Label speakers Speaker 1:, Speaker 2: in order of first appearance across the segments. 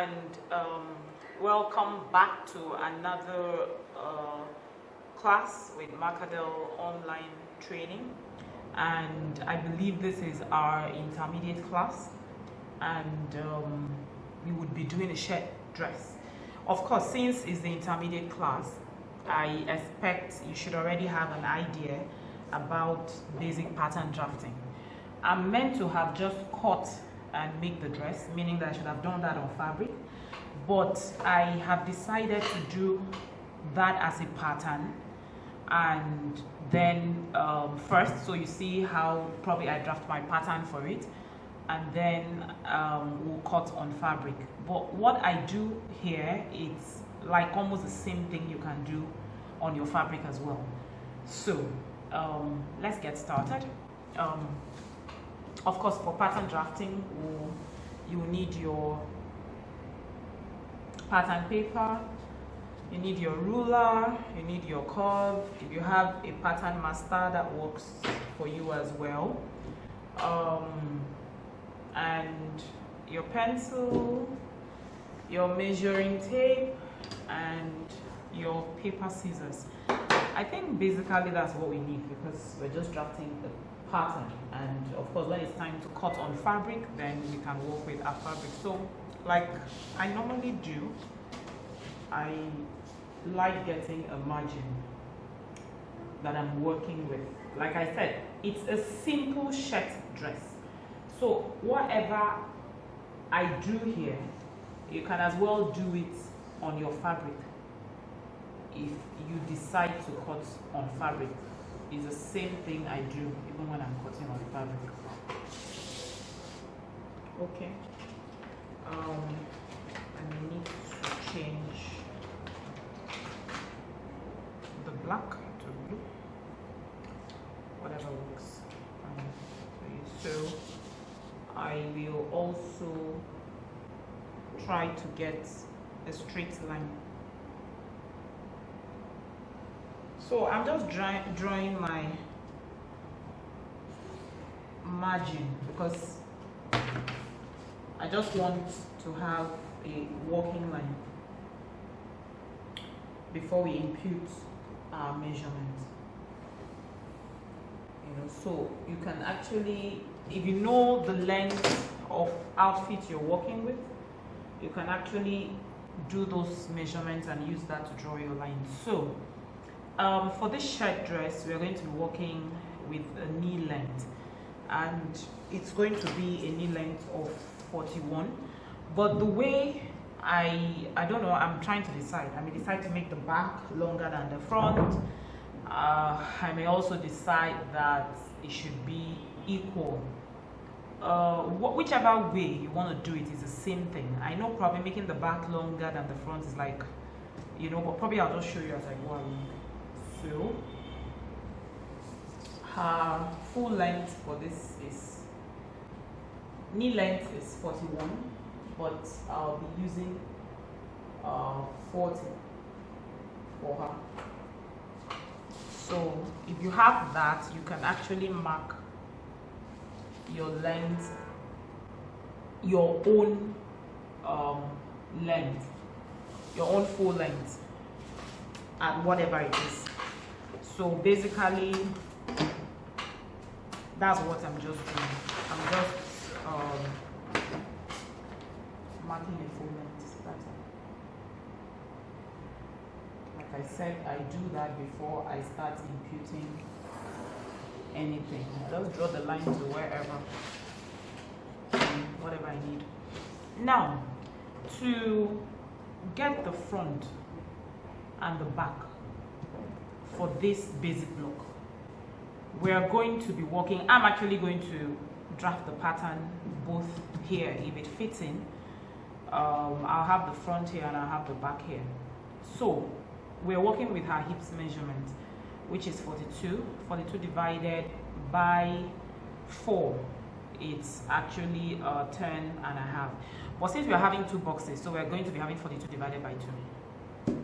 Speaker 1: and welcome back to another class with Macadel online training. And I believe this is our intermediate class, and we would be doing a shirt dress. Of course, since it's the intermediate class, I expect you should already have an idea about basic pattern drafting. I'm meant to have just cut and make the dress, meaning that I should have done that on fabric, but I have decided to do that as a pattern. And then first, so you see how probably I draft my pattern for it, and then we'll cut on fabric. But what I do here, it's like almost the same thing you can do on your fabric as well. So let's get started. Of course, for pattern drafting, you need your pattern paper, you need your ruler, you need your curve. If you have a pattern master, that works for you as well. And your pencil, your measuring tape, and your paper scissors. I think basically that's what we need, because we're just drafting the pattern, and of course when it's time to cut on fabric, then we can work with our fabric. So like I normally do, I like getting a margin that I'm working with. Like I said, it's a simple shirt dress, so whatever I do here, you can as well do it on your fabric. If you decide to cut on fabric, it's the same thing I do even when I'm cutting on fabric. Okay. I need to change the black to blue. Whatever works for you. So I will also try to get a straight line. So I'm just drawing my margin because I just want to have a working line before we impute our measurement. So you can actually, if you know the length of outfit you're working with, you can actually do those measurements and use that to draw your line. So for this shirt dress, we're going to be working with a knee length, and it's going to be a knee length of 41. But the way I don't know, I'm trying to decide. I may decide to make the back longer than the front. I may also decide that it should be equal. Whichever way you want to do it is the same thing. I know probably making the back longer than the front is like, but probably I'll just show you as I go along. So her full length for this is, knee length is 41, but I'll be using 40 for her. So if you have that, you can actually mark your length, your own length, your own full length, at whatever it is. So basically, that's what I'm just doing. I'm just marking a full length. That's it. Like I said, I do that before I start imputing anything. I just draw the line to wherever, whatever I need. Now, to get the front and the back for this basic block, we are going to be working. I'm actually going to draft the pattern both here if it fits in. I'll have the front here and I'll have the back here. So we're working with her hips measurement, which is 42. 42 divided by 4, it's actually 10.5. But since we're having 2 boxes, so we're going to be having 42 divided by 2.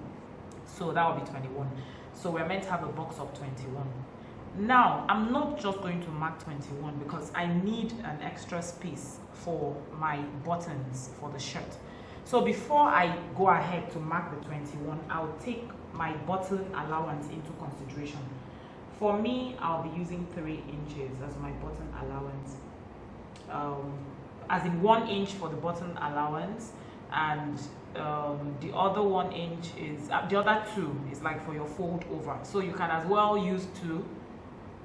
Speaker 1: So that will be 21. So we're meant to have a box of 21. Now, I'm not just going to mark 21 because I need an extra space for my buttons for the shirt. So before I go ahead to mark the 21, I'll take my button allowance into consideration. For me, I'll be using 3 inches as my button allowance, as in 1 inch for the button allowance, and the other 1 inch is the other 2 is like for your fold over. So you can as well use 2,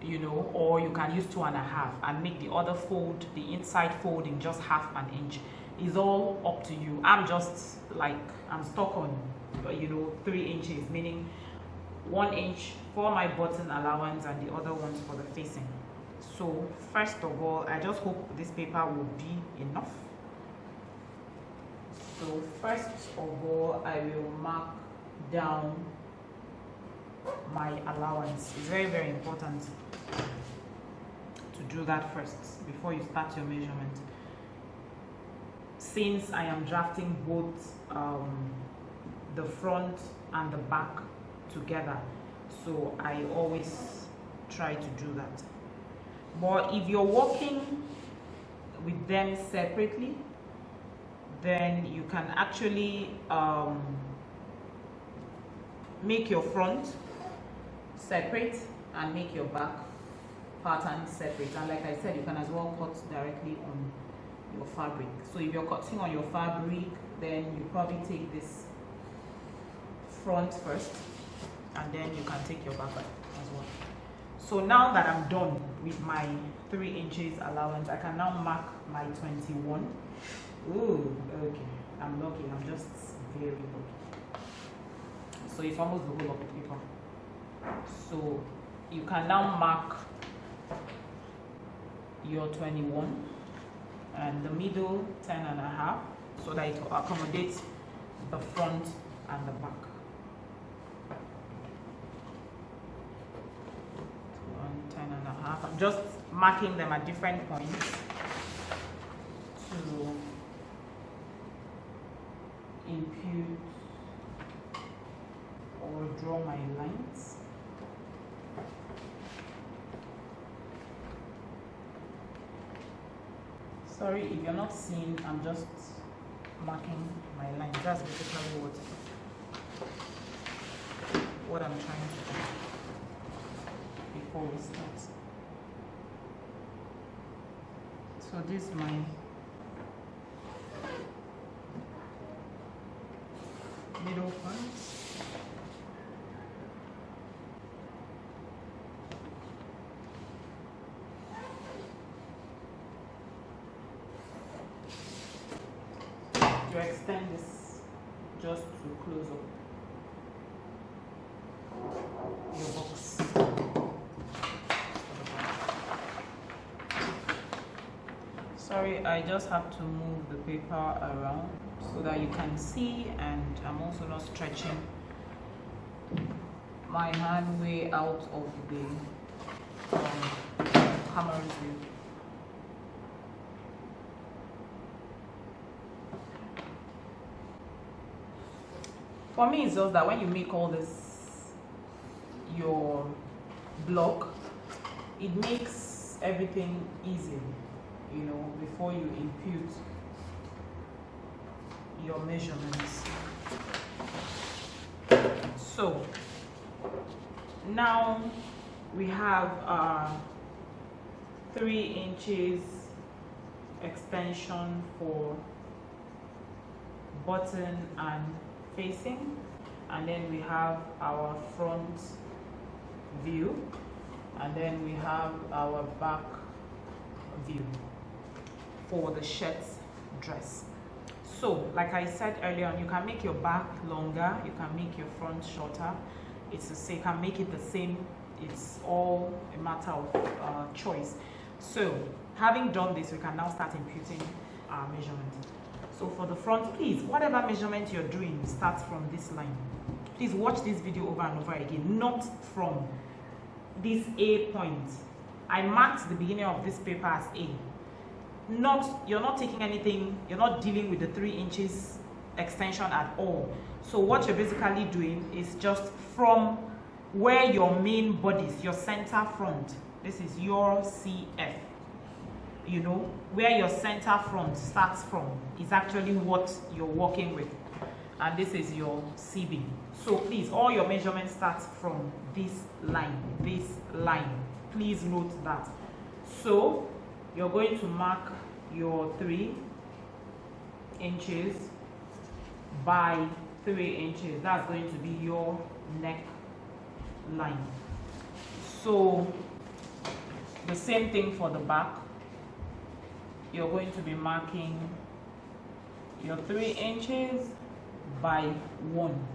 Speaker 1: you know, or you can use 2.5 and make the other fold, the inside folding, just 1/2 inch. It's all up to you. I'm just like, I'm stuck on, you know, 3 inches, meaning 1 inch for my button allowance and the other ones for the facing. So first of all, I just hope this paper will be enough. So first of all, I will mark down my allowance. It's very, very important to do that first before you start your measurement. Since I am drafting both the front and the back together, so I always try to do that. But if you're working with them separately, then you can actually make your front separate and make your back pattern separate. And like I said, you can as well cut directly on your fabric. So if you're cutting on your fabric, then you probably take this front first, and then you can take your back as well. So now that I'm done with my 3 inches allowance, I can now mark my 21. Ooh, okay, I'm lucky. I'm just very lucky. So it's almost the whole of the paper. So you can now mark your 21 and the middle 10.5, so that it will accommodate the front and the back. 10.5. I'm just marking them at different points to impute or draw my lines. Sorry if you're not seeing, I'm just marking my lines. That's basically what I'm trying to do before we start. So this is my middle part. To extend this just to close up your box. Sorry, I just have to move the paper around so that you can see, and I'm also not stretching my hand way out of the camera's view. For me, it's just that when you make all this your block, it makes everything easy, you know, before you impute your measurements. So now we have 3 inches extension for button and facing, and then we have our front view, and then we have our back view for the shirt dress. So like I said earlier on, you can make your back longer, you can make your front shorter. It's the same, you can make it the same. It's all a matter of choice. So having done this, we can now start imputing our measurement. So for the front, please, whatever measurement you're doing, start from this line. Please watch this video over and over again, not from this A point. I marked the beginning of this paper as A. You're not taking anything, you're not dealing with the 3 inches extension at all. So what you're basically doing is just from where your main body is, your center front. This is your CF. you know, where your center front starts from is actually what you're working with. And this is your CB. So please, all your measurements start from this line, this line. Please note that. So you're going to mark your 3 inches by 3 inches. That's going to be your neck line. So the same thing for the back. You're going to be marking your 3 inches by 1.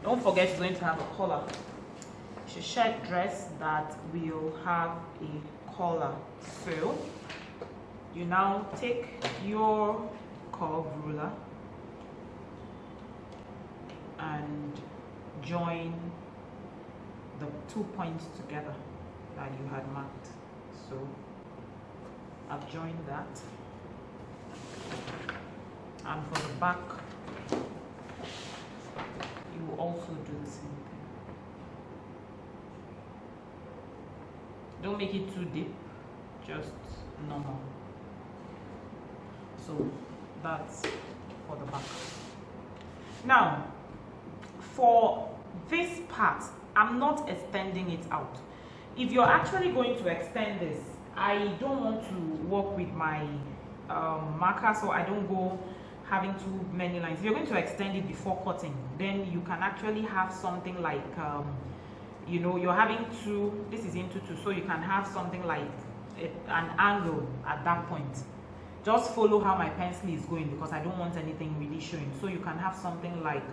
Speaker 1: Don't forget it's going to have a collar. It's a shirt dress that will have a collar. So you now take your curve ruler and join the 2 points together that you had marked. So I've joined that, and for the back you will also do the same thing. Don't make it too deep, just normal. So that's for the back. Now for this part, I'm not extending it out. If you're actually going to extend this, I don't want to work with my marker, so I don't go having too many lines. If you're going to extend it before cutting, then you can actually have something like, you know, you're having 2, this is into 2, so you can have something like an angle at that point. Just follow how my pencil is going, because I don't want anything really showing. So you can have something like,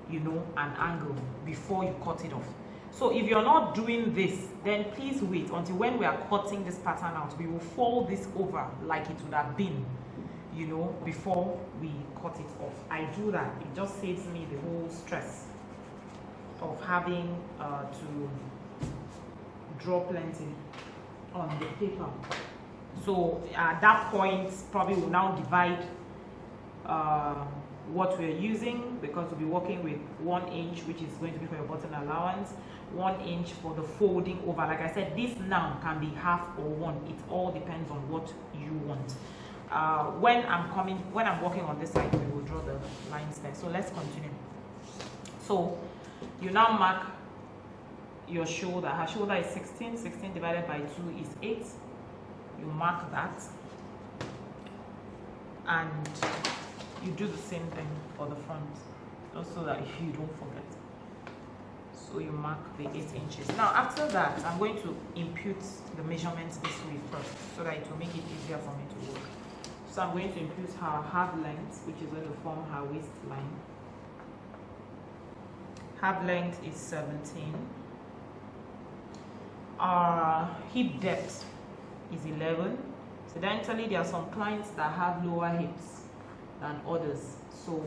Speaker 1: you know, an angle before you cut it off. So if you're not doing this, then please wait until when we are cutting this pattern out. We will fold this over like it would have been, you know, before we cut it off. I do that. It just saves me the whole stress of having to draw plenty on the paper. So at that point, probably we'll now divide what we're using, because we'll be working with 1 inch, which is going to be for your button allowance, 1 inch for the folding over. Like I said, this now can be half or 1. It all depends on what you want. When I'm working on this side, we will draw the lines there. So let's continue. So you now mark your shoulder. Her shoulder is 16. 16 divided by 2 is 8. You mark that, and you do the same thing for the front, just so that you don't forget. So you mark the 8 inches. Now after that, I'm going to impute the measurements this way first, so that it will make it easier for me to work. So I'm going to impute her half length, which is going to form her waistline. Half length is 17. Our hip depth is 11. Incidentally, there are some clients that have lower hips than others, so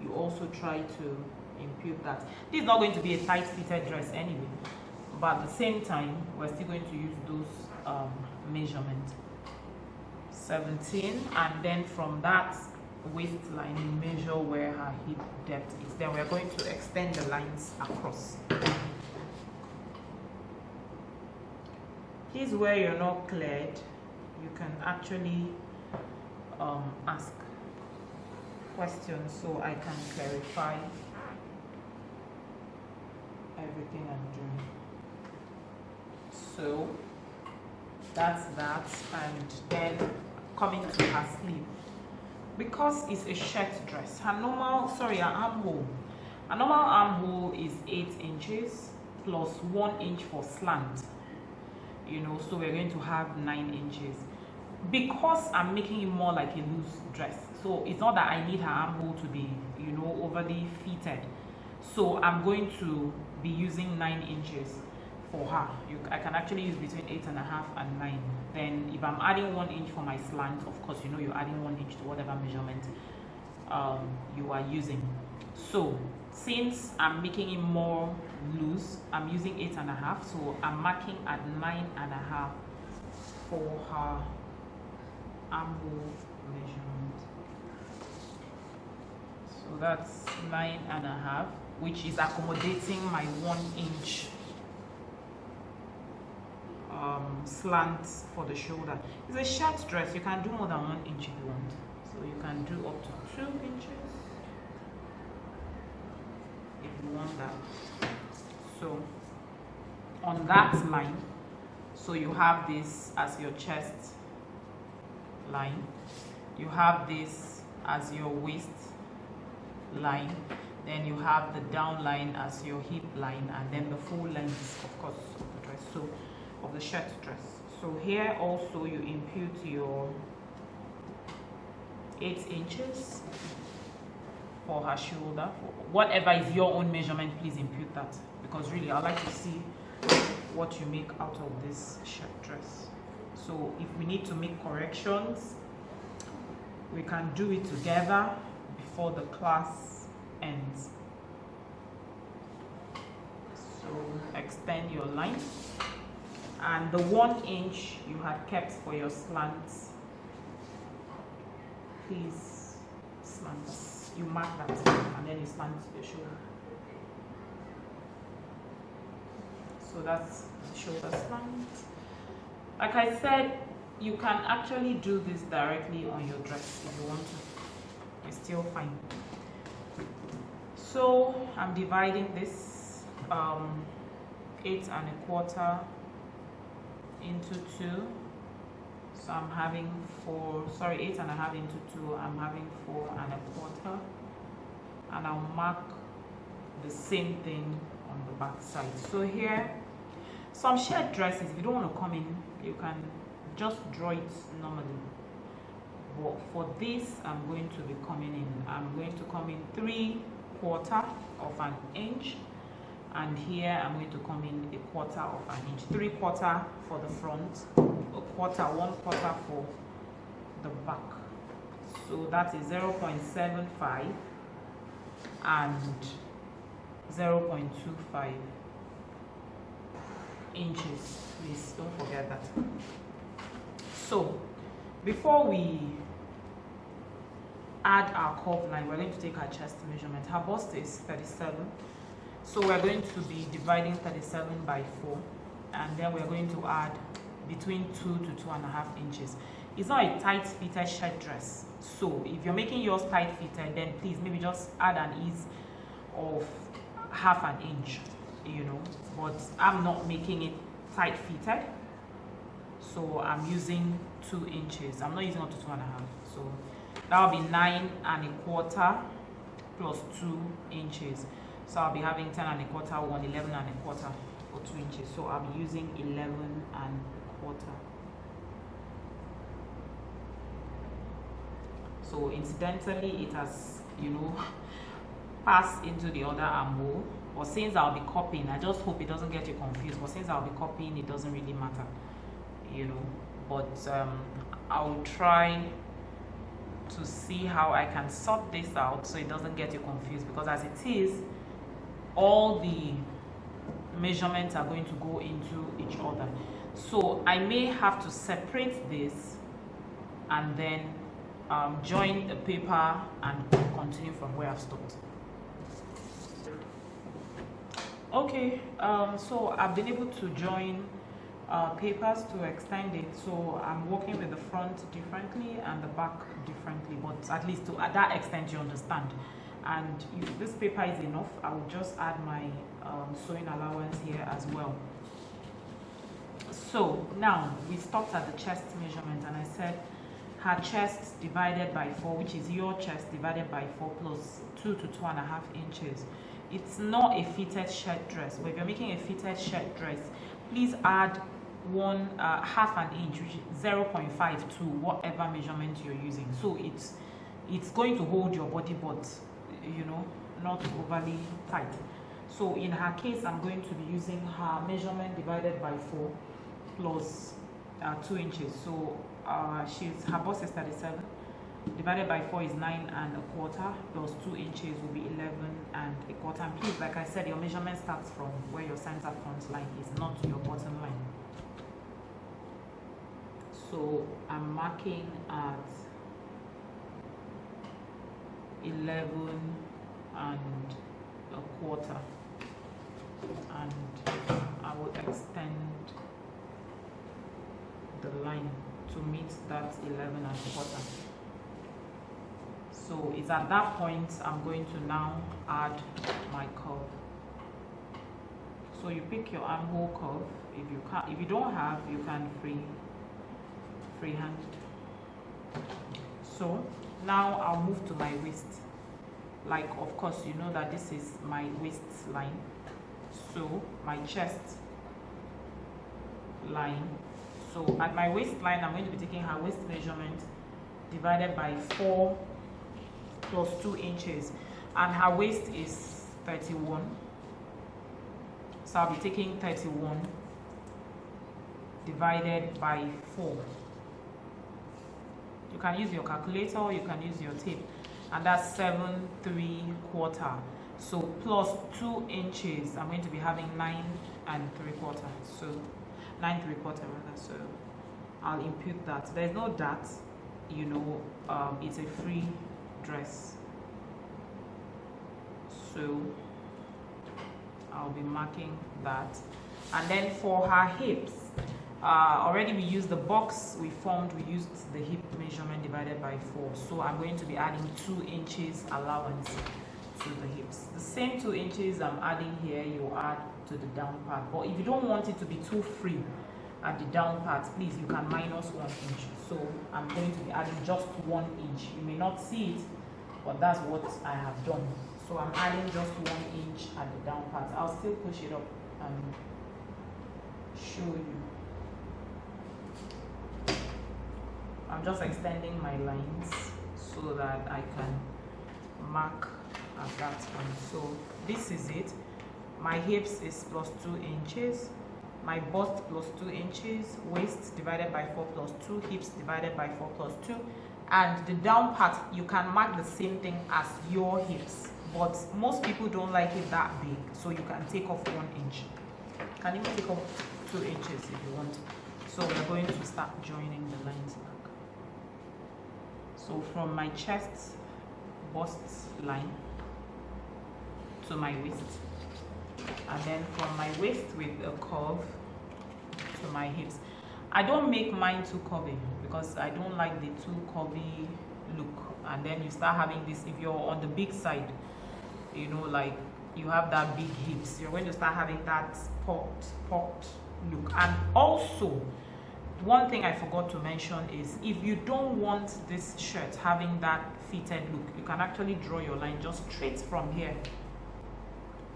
Speaker 1: you also try to impute that. This is not going to be a tight fitted dress anyway, but at the same time we're still going to use those measurements. 17, and then from that waistline you measure where her hip depth is. Then we're going to extend the lines across. Please, where you're not cleared, you can actually ask questions so I can clarify everything I'm doing. So that's that, and then coming to her sleeve. Because it's a shirt dress, her normal armhole is 8 inches plus 1 inch for slant, you know, so we're going to have 9 inches. Because I'm making it more like a loose dress, so it's not that I need her armhole to be, you know, overly fitted. So I'm going to be using 9 inches for her. I can actually use between 8.5 and 9. Then if I'm adding 1 inch for my slant, of course, you know, you're adding 1 inch to whatever measurement you are using. So since I'm making it more loose, I'm using 8.5, so I'm marking at 9.5 for her armhole measurement. So that's 9.5, which is accommodating my 1 inch slant for the shoulder. It's a shirt dress. You can do more than 1 inch if you want. So you can do up to 2 inches if you want that. So on that line, so you have this as your chest line, you have this as your waist line, then you have the down line as your hip line, and then the full length, of course, of the dress, so of the shirt dress. So here also you impute your 8 inches for her shoulder. Whatever is your own measurement, please impute that, because really I like to see what you make out of this shirt dress. So if we need to make corrections, we can do it together before the class ends. So extend your line, and the 1 inch you had kept for your slants, please slant. You mark that and then you slant your shoulder. So that's the shoulder slant. Like I said, you can actually do this directly on your dress if you want to. It's still fine. So I'm dividing this 8 1/4 into 2. So I'm having 8 1/2 into 2. I'm having 4 1/4, and I'll mark the same thing on the back side. So here, some shirt dresses, if you don't want to come in, you can just draw it normally. But for this, I'm going to be coming in. I'm going to come in 3/4 of an inch, and here I'm going to come in 1/4 of an inch. 3/4 for the front, 1/4 for the back. So that is 0.75 and 0.25 inches. Please don't forget that. So before we add our curve line, we're going to take our chest measurement. Her bust is 37, so we're going to be dividing 37 by 4, and then we're going to add between 2 to 2.5 inches. It's not a tight fitted shirt dress, so if you're making yours tight fitted, then please maybe just add an ease of 1/2 inch, you know. But I'm not making it tight fitted, so I'm using 2 inches. I'm not using up to 2.5, so that will be 9 1/4 plus 2 inches. So I'll be having 10 1/4, 11 1/4 for 2 inches. So I'll be using 11 1/4. So incidentally, it has, you know, passed into the other armhole. But since I'll be copying, I just hope it doesn't get you confused. But since I'll be copying, it doesn't really matter, you know. But I'll try to see how I can sort this out so it doesn't get you confused, because as it is, all the measurements are going to go into each other. So I may have to separate this and then join the paper and continue from where I've stopped. Okay, so I've been able to join papers to extend it, so I'm working with the front differently and the back differently, but at least to that extent you understand. And if this paper is enough, I will just add my sewing allowance here as well. So now we stopped at the chest measurement, and I said her chest divided by 4, which is your chest divided by 4 plus 2 to 2.5 inches. It's not a fitted shirt dress, but if you're making a fitted shirt dress, please add 1/2 inch, which is 0.5 to whatever measurement you're using. So it's going to hold your body, but you know, not overly tight. So in her case, I'm going to be using her measurement divided by 4 plus 2 inches. So her bust is 37, divided by 4 is 9 1/4, plus 2 inches will be 11 1/4. And please, like I said, your measurement starts from where your center front line is, not your bottom line. So I'm marking at 11 1/4, and I will extend the line to meet that 11.25. So it's at that point I'm going to now add my curve. So you pick your armhole curve. If you don't have, you can freehand. So now I'll move to my waist. Like, of course, you know that this is my waistline. So my chest line. So at my waistline, I'm going to be taking her waist measurement divided by 4 plus 2 inches. And her waist is 31. So I'll be taking 31 divided by 4. You can use your calculator or you can use your tape. And that's 7 3/4. So plus 2 inches, I'm going to be having 9 3/4. So 9 3/4 rather. So I'll impute that. There's no that, you know, it's a free dress. So I'll be marking that. And then for her hips, already we used the box we formed, we used the hip measurement divided by 4. So I'm going to be adding 2 inches allowance to the hips. The same 2 inches I'm adding here, you add to the down part. But if you don't want it to be too free at the down part, please, you can minus 1 inch. So I'm going to be adding just 1 inch. You may not see it, but that's what I have done. So I'm adding just 1 inch at the down part. I'll still push it up and show you. I'm just extending my lines so that I can mark at that point. So this is it. My hips is plus 2 inches. My bust plus 2 inches. Waist divided by 4 plus 2. Hips divided by 4 plus 2. And the down part, you can mark the same thing as your hips. But most people don't like it that big. So you can take off 1 inch. You can even take off 2 inches if you want. So we're going to start joining the lines back. So from my chest bust line to my waist, and then from my waist with a curve to my hips. I don't make mine too curvy because I don't like the too curvy look. And then you start having this, if you're on the big side, you know, like you have that big hips, you're going to start having that popped look. And also, one thing I forgot to mention is if you don't want this shirt having that fitted look, you can actually draw your line just straight from here.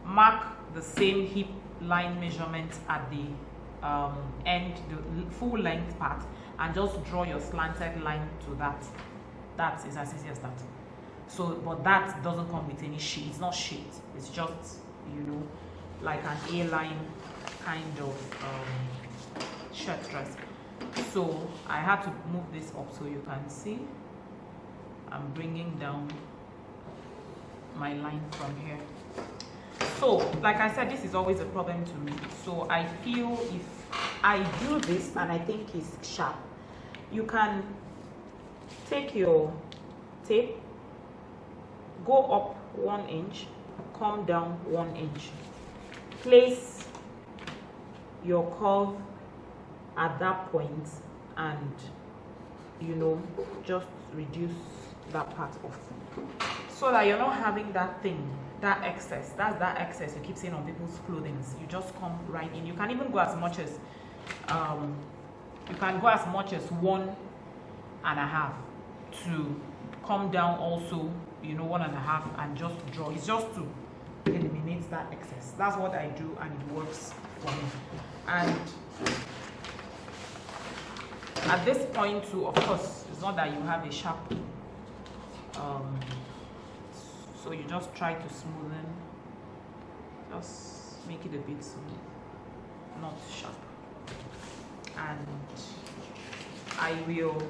Speaker 1: Mark the same hip line measurement at the end, the full length part, and just draw your slanted line to that. That is as easy as that. So, but that doesn't come with any shade. It's not shaped. It's just, you know, like an A-line kind of shirt dress. So I had to move this up so you can see. I'm bringing down my line from here. So like I said, this is always a problem to me. So I feel if I do this and I think it's sharp, you can take your tape, go up 1 inch, come down 1 inch, place your curve at that point, and you know, just reduce that part off so that you're not having that thing, that excess. That's that excess you keep seeing on people's clothing. You just come right in. You can even go as much as 1.5 to come down also, you know, 1.5, and just draw. It's just to eliminate that excess. That's what I do, and it works for me. And at this point too, of course, it's not that you have a sharp, so you just try to smoothen, just make it a bit smooth, not sharp. And I will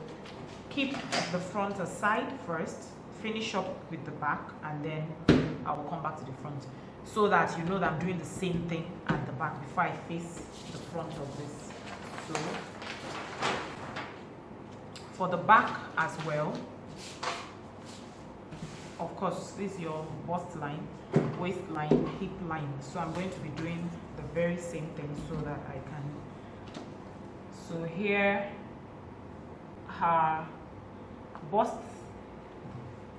Speaker 1: keep the front aside first, finish up with the back, and then I will come back to the front, so that you know that I'm doing the same thing at the back before I face the front of this. So for the back as well, of course, this is your bust line, waistline, hip line. So I'm going to be doing the very same thing so that I can. So here her bust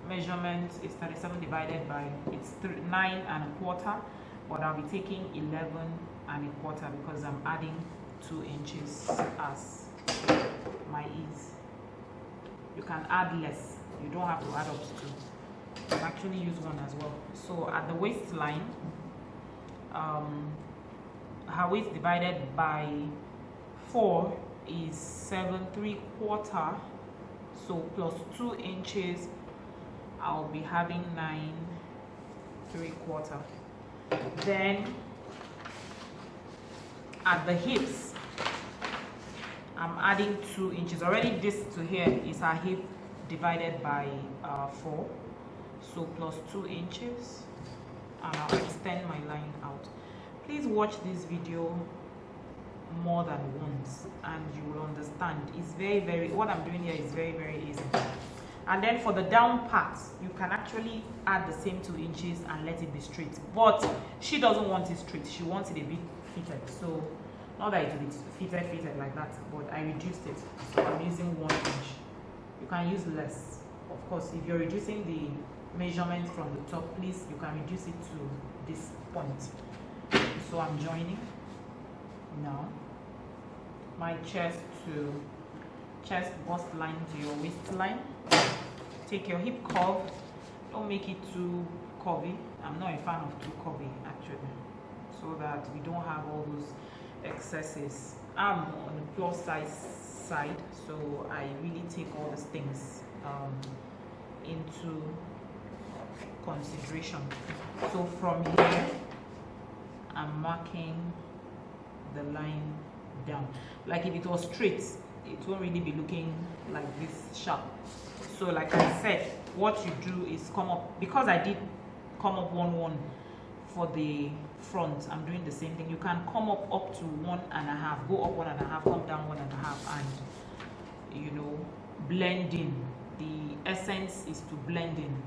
Speaker 1: measurement is 37 divided by, it's 9.25, but I'll be taking 11.25 because I'm adding 2 inches as my ease. You can add less, you don't have to add up to 2. You can actually use 1 as well. So at the waistline, her waist divided by 4 is 7.75, so plus 2 inches, I'll be having 9.75. Then at the hips, I'm adding 2 inches. Already this to here is her hip divided by 4, so plus 2 inches, and I'll extend my line out. Please watch this video more than once and you will understand. It's very, what I'm doing here is very easy. And then for the down part, you can actually add the same 2 inches and let it be straight, but she doesn't want it straight, she wants it a bit fitted. So not that it will be fitted like that, but I reduced it, so I'm using 1 inch. You can use less, of course. If you're reducing the measurement from the top, please, you can reduce it to this point. So I'm joining now my chest bust line to your waistline. Take your hip curve, don't make it too curvy. I'm not a fan of too curvy actually, so that we don't have all those excesses. I'm on the plus size side, so I really take all these things into consideration. So from here, I'm marking the line down. Like if it was straight, it won't really be looking like this sharp. So like I said, what you do is come up, because I did come up 1 for the front, I'm doing the same thing. You can come up to 1.5, go up 1.5, come down 1.5, and you know, blend in. The essence is to blend in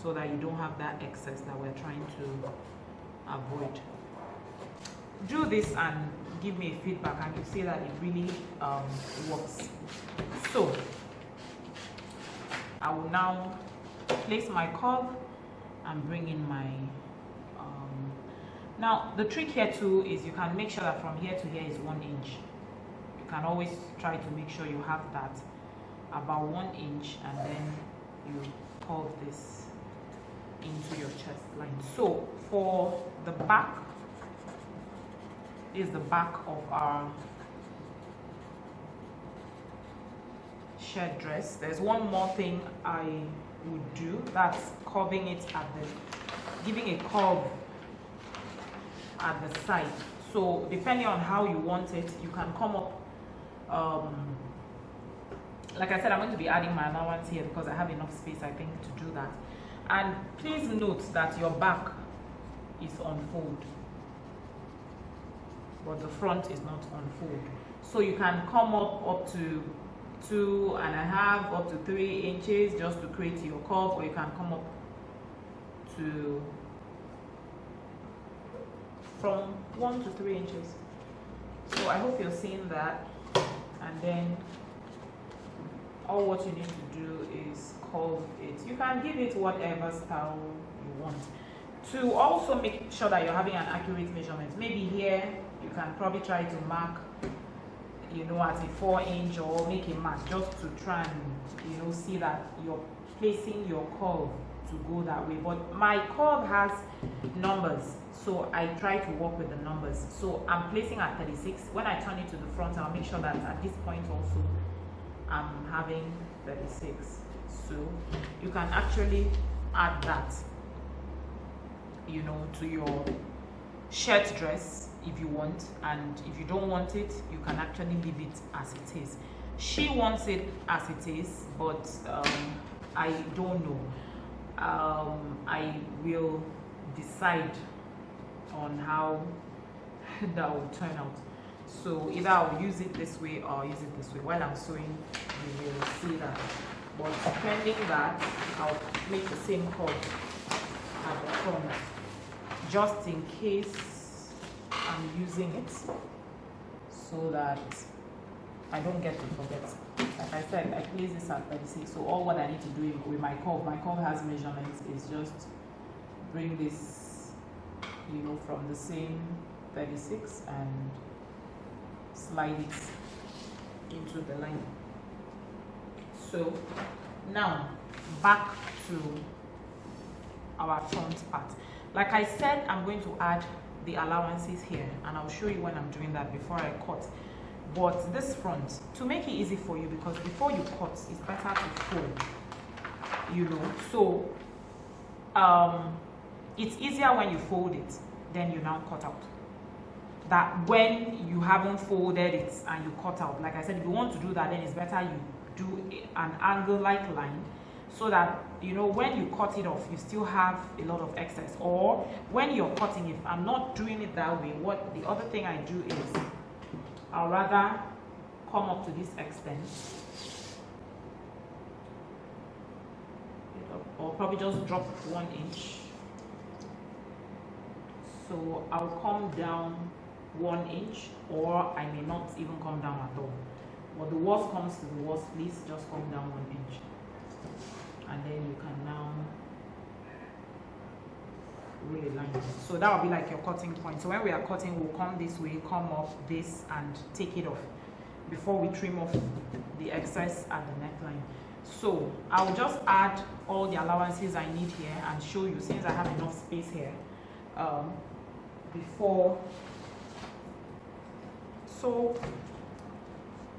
Speaker 1: so that you don't have that excess that we're trying to avoid. Do this and give me a feedback, and you see that it really works. So I will now place my curve and bring in my now the trick here too is you can make sure that from here to here is 1 inch. You can always try to make sure you have that about 1 inch, and then you curve this into your chest line. So for the back, is the back of our shirt dress. There's one more thing I would do, that's curving it at the, giving a curve at the side. So depending on how you want it, you can come up, like I said, I'm going to be adding my allowance here because I have enough space, I think, to do that. And please note that your back is on fold, but the front is not on fold. So you can come up to 2.5 up to 3 inches just to create your curve, or you can come up to from 1 to 3 inches. So I hope you're seeing that. And then all what you need to do is curve it. You can give it whatever style you want. To also make sure that you're having an accurate measurement, maybe here you can probably try to mark, you know, at a 4 inch, or make a mark just to try and, you know, see that you're placing your curve to go that way. But my curve has numbers, so I try to work with the numbers. So I'm placing at 36. When I turn it to the front, I'll make sure that at this point also I'm having 36. So you can actually add that, you know, to your shirt dress if you want, and if you don't want it, you can actually leave it as it is. She wants it as it is, but I don't know. I will decide on how that will turn out. So either I'll use it this way or I'll use it this way. While I'm sewing, you will see that. But pending that, I'll make the same curve at the front, just in case I'm using it, so that I don't get to forget. Like I said, I place this at 36. So all what I need to do with my curve has measurements, is just bring this, you know, from the same 36 and slide it into the line. So now back to our front part. Like I said, I'm going to add the allowances here, and I'll show you when I'm doing that before I cut. But this front, to make it easy for you, because before you cut, it's better to fold, you know. So it's easier when you fold it, then you now cut out. That when you haven't folded it and you cut out, like I said, if you want to do that, then it's better you do an angle-like line, so that, you know, when you cut it off, you still have a lot of excess. Or when you're cutting, if I'm not doing it that way, what the other thing I do is I'll rather come up to this extent, or probably just drop 1 inch. So I'll come down 1 inch, or I may not even come down at all. But the worst comes to the worst, please just come down 1 inch. And then you can now roll a line. So that will be like your cutting point. So when we are cutting, we'll come this way, come up this, and take it off before we trim off the excess at the neckline. So I'll just add all the allowances I need here and show you, since I have enough space here, before. So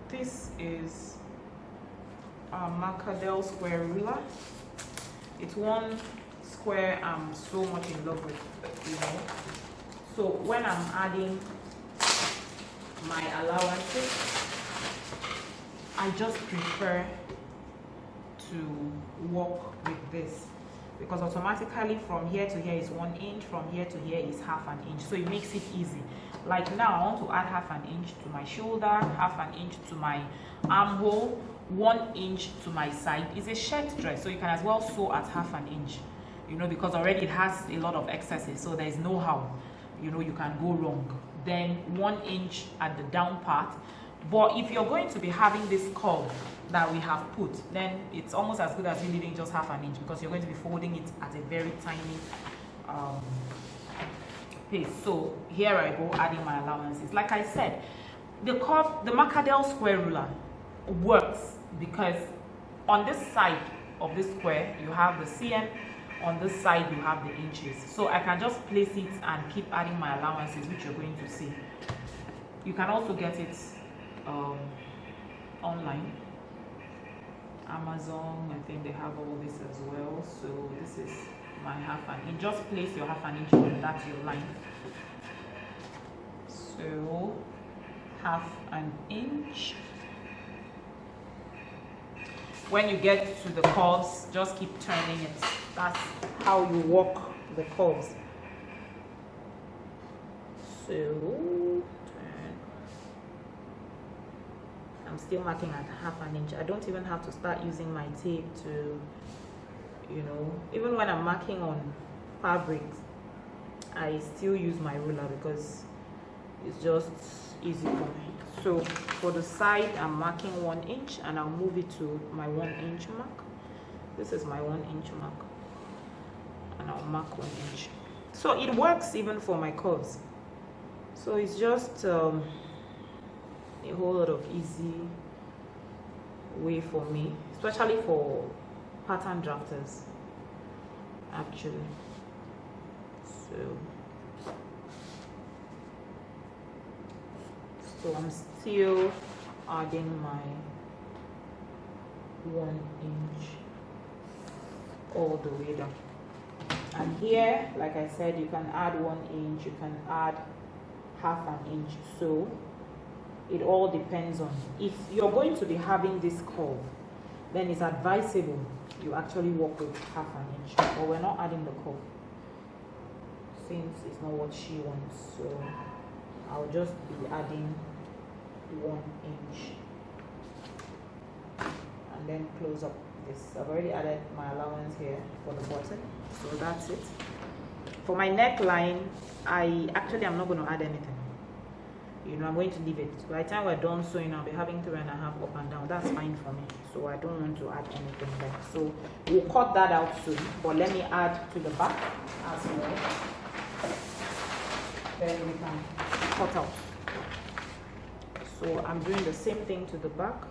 Speaker 1: this is a Macadel square ruler. It's one square I'm so much in love with, you know. So when I'm adding my allowances, I just prefer to work with this, because automatically from here to here is 1 inch, from here to here is ½ inch, so it makes it easy. Like now I want to add ½ inch to my shoulder, ½ inch to my armhole, 1 inch to my side. It's a shirt dress, so you can as well sew at ½ inch, you know, because already it has a lot of excesses, so there's no how, you know, you can go wrong. Then 1 inch at the down part. But if you're going to be having this curve that we have put, then it's almost as good as you leaving just ½ inch, because you're going to be folding it at a very tiny pace. So here I go, adding my allowances. Like I said, the curve, the Macadel square ruler works because on this side of this square you have the cm, on this side you have the inches. So I can just place it and keep adding my allowances, which you're going to see. You can also get it online, Amazon, I think they have all this as well. So this is my ½ inch. Just place your ½ inch on, that's your line. So ½ inch. When you get to the curves, just keep turning it. That's how you walk the curves. So I'm still marking at ½ inch. I don't even have to start using my tape to, you know, even when I'm marking on fabrics, I still use my ruler because it's just easy for me. So for the side, I'm marking 1 inch, and I'll move it to my 1 inch mark. This is my 1 inch mark, and I'll mark 1 inch. So it works even for my curves. So it's just a whole lot of easy way for me, especially for pattern drafters, actually. So I'm still adding my 1 inch all the way down. And here, like I said, you can add 1 inch, you can add ½ inch. So it all depends on, if you're going to be having this curve, then it's advisable you actually work with ½ inch. But we're not adding the curve since it's not what she wants. So I'll just be adding 1 inch and then close up this. I've already added my allowance here for the button, so that's it. For my neckline, I'm not going to add anything. you know, I'm going to leave it. By the time we're done sewing, I'll be having 3.5 up and down. That's fine for me. So I don't want to add anything there. So we'll cut that out soon. But let me add to the back as well. Then we can cut out. So I'm doing the same thing to the back.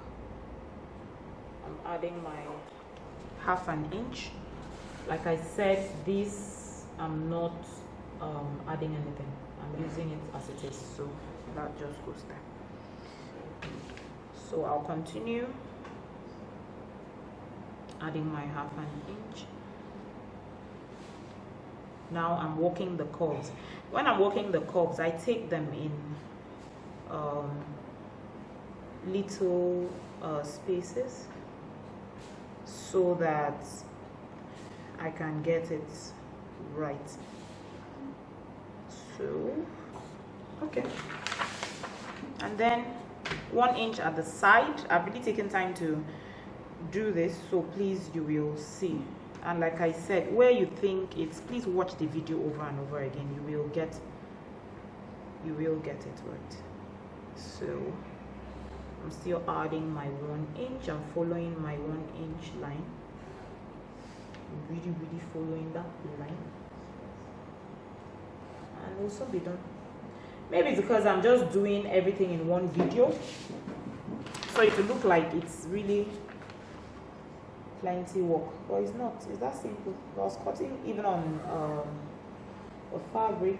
Speaker 1: I'm adding my 1/2 inch. Like I said, this I'm not adding anything. I'm using it as it is. So that just goes there. So I'll continue adding my 1/2 inch. Now I'm working the curves. When I'm working the curves, I take them in little spaces so that I can get it right. So okay, and then 1 inch at the side. I've really taken time to do this, so please, you will see. And like I said, where you think it's, please watch the video over and over again. You will get it right. So I'm still adding my 1 inch. I'm following my 1 inch line. Really following that line, and we'll soon be done. Maybe it's because I'm just doing everything in one video, so it will look like it's really plenty work, but it's not. It's that simple. If I was cutting even on a fabric,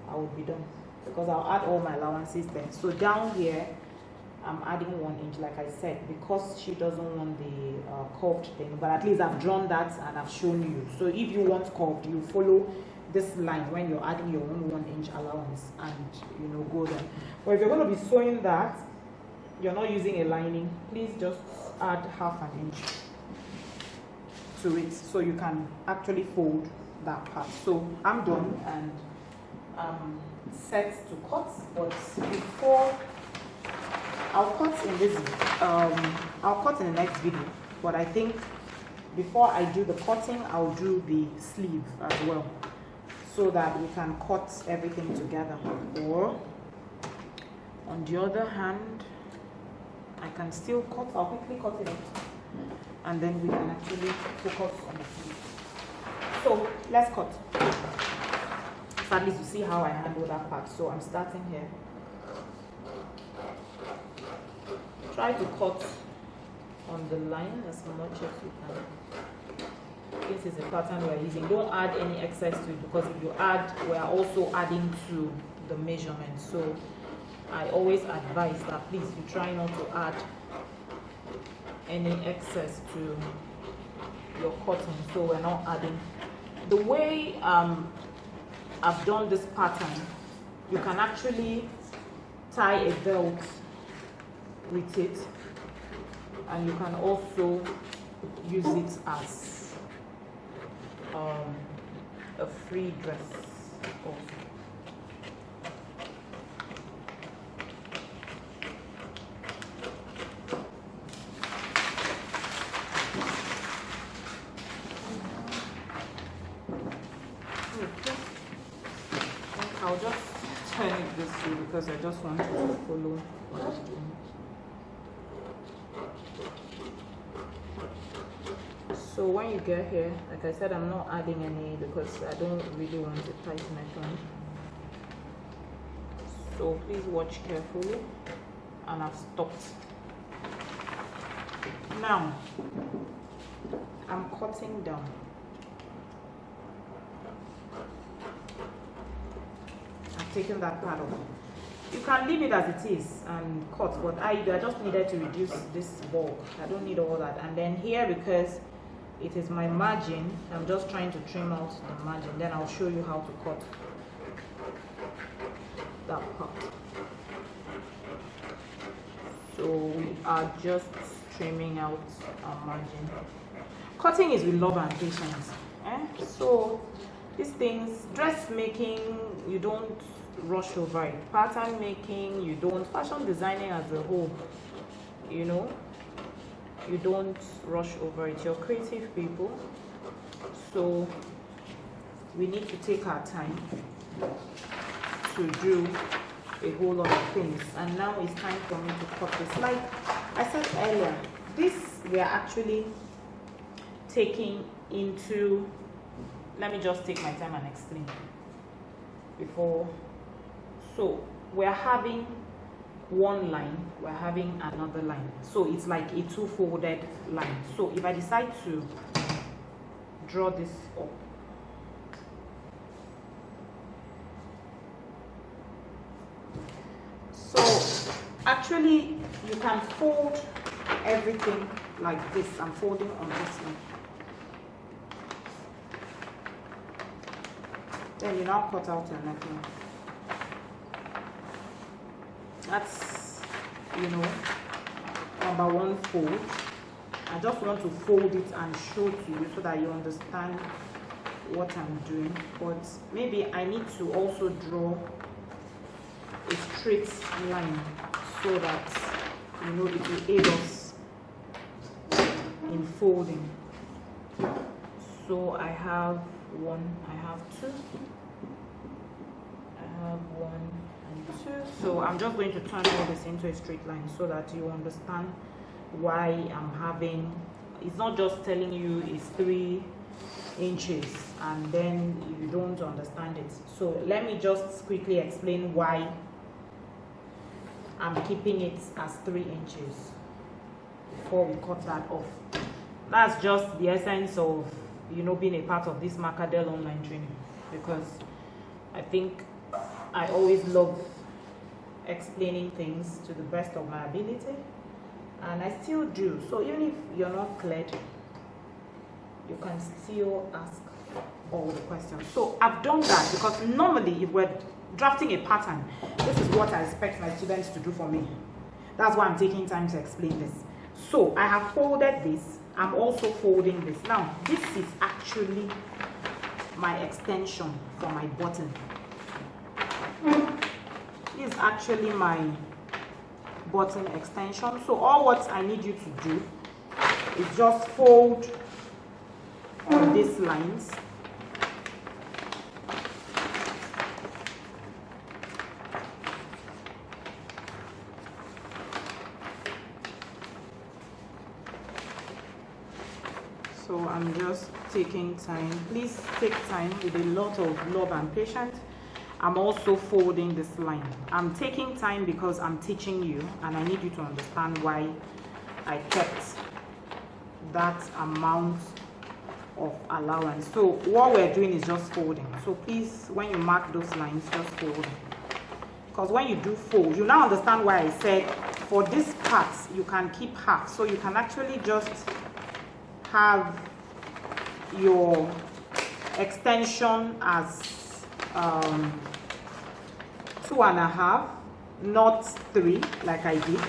Speaker 1: I would be done, because I'll add all my allowances there. So down here I'm adding 1 inch, like I said, because she doesn't want the curved thing, but at least I've drawn that and I've shown you. So if you want curved, you follow this line when you're adding your own 1 inch allowance, and you know, go there. But if you're going to be sewing that, you're not using a lining, please just add 1/2 inch to it so you can actually fold that part. So I'm done and set to cut. But before, I'll cut in this I'll cut in the next video, but I think before I do the cutting, I'll do the sleeve as well, so that we can cut everything together. Or on the other hand, I can still cut. I'll quickly cut it out, and then we can actually focus on the sleeve. So let's cut. So at least you see how I handle that part. So I'm starting here. Try to cut on the line as much as you can. This is a pattern we're using. Don't add any excess to it, because if you add, we are also adding to the measurement. So I always advise that please, you try not to add any excess to your cotton, so we're not adding. The way I've done this pattern, you can actually tie a belt with it, and you can also use it as a free dress also. Okay. I'll just turn it this way because I just want to follow what I'm doing. So when you get here, like I said, I'm not adding any because I don't really want to tighten my thumb. So please watch carefully, and I've stopped. Now I'm cutting down. I've taken that part off. You can leave it as it is and cut, but I just needed to reduce this bulk. I don't need all that. And then here, because it is my margin, I'm just trying to trim out the margin. Then I'll show you how to cut that part. So we are just trimming out our margin. Cutting is with love and patience. So these things, dressmaking, you don't rush over it. Pattern making, you don't. Fashion designing as a whole, you know, you don't rush over it. You're creative people, so we need to take our time to do a whole lot of things. And now it's time for me to cut this. Like I said earlier, this we are actually taking into, let me just take my time and explain before. So we're having one line, we're having another line, so it's like a two-folded line. So if I decide to draw this up, so actually you can fold everything like this. I'm folding on this one. Then you now cut out your neckline. That's, you know, number one fold. I just want to fold it and show to you so that you understand what I'm doing. But maybe I need to also draw a straight line so that, you know, it will aid us in folding. So I have one, I have two, I have one and two. So I'm just going to turn all this into a straight line so that you understand why I'm having, it's not just telling you it's 3 inches and then you don't understand it. So let me just quickly explain why I'm keeping it as 3 inches before we cut that off. That's just the essence of, you know, being a part of this Markadel online training, because I think I always love explaining things to the best of my ability, and I still do. So even if you're not cleared, you can still ask all the questions. So I've done that because normally if we're drafting a pattern, this is what I expect my students to do for me. That's why I'm taking time to explain this. So I have folded this. I'm also folding this. Now this is actually my extension for my button. This is actually my button extension. So all what I need you to do is just fold on these lines. So I'm just taking time. Please take time with a lot of love and patience. I'm also folding this line. I'm taking time because I'm teaching you and I need you to understand why I kept that amount of allowance. So what we're doing is just folding. So please, when you mark those lines, just fold. Because when you do fold, you now understand why I said for this part you can keep half. So you can actually just have your extension as 2.5, not 3 like I did.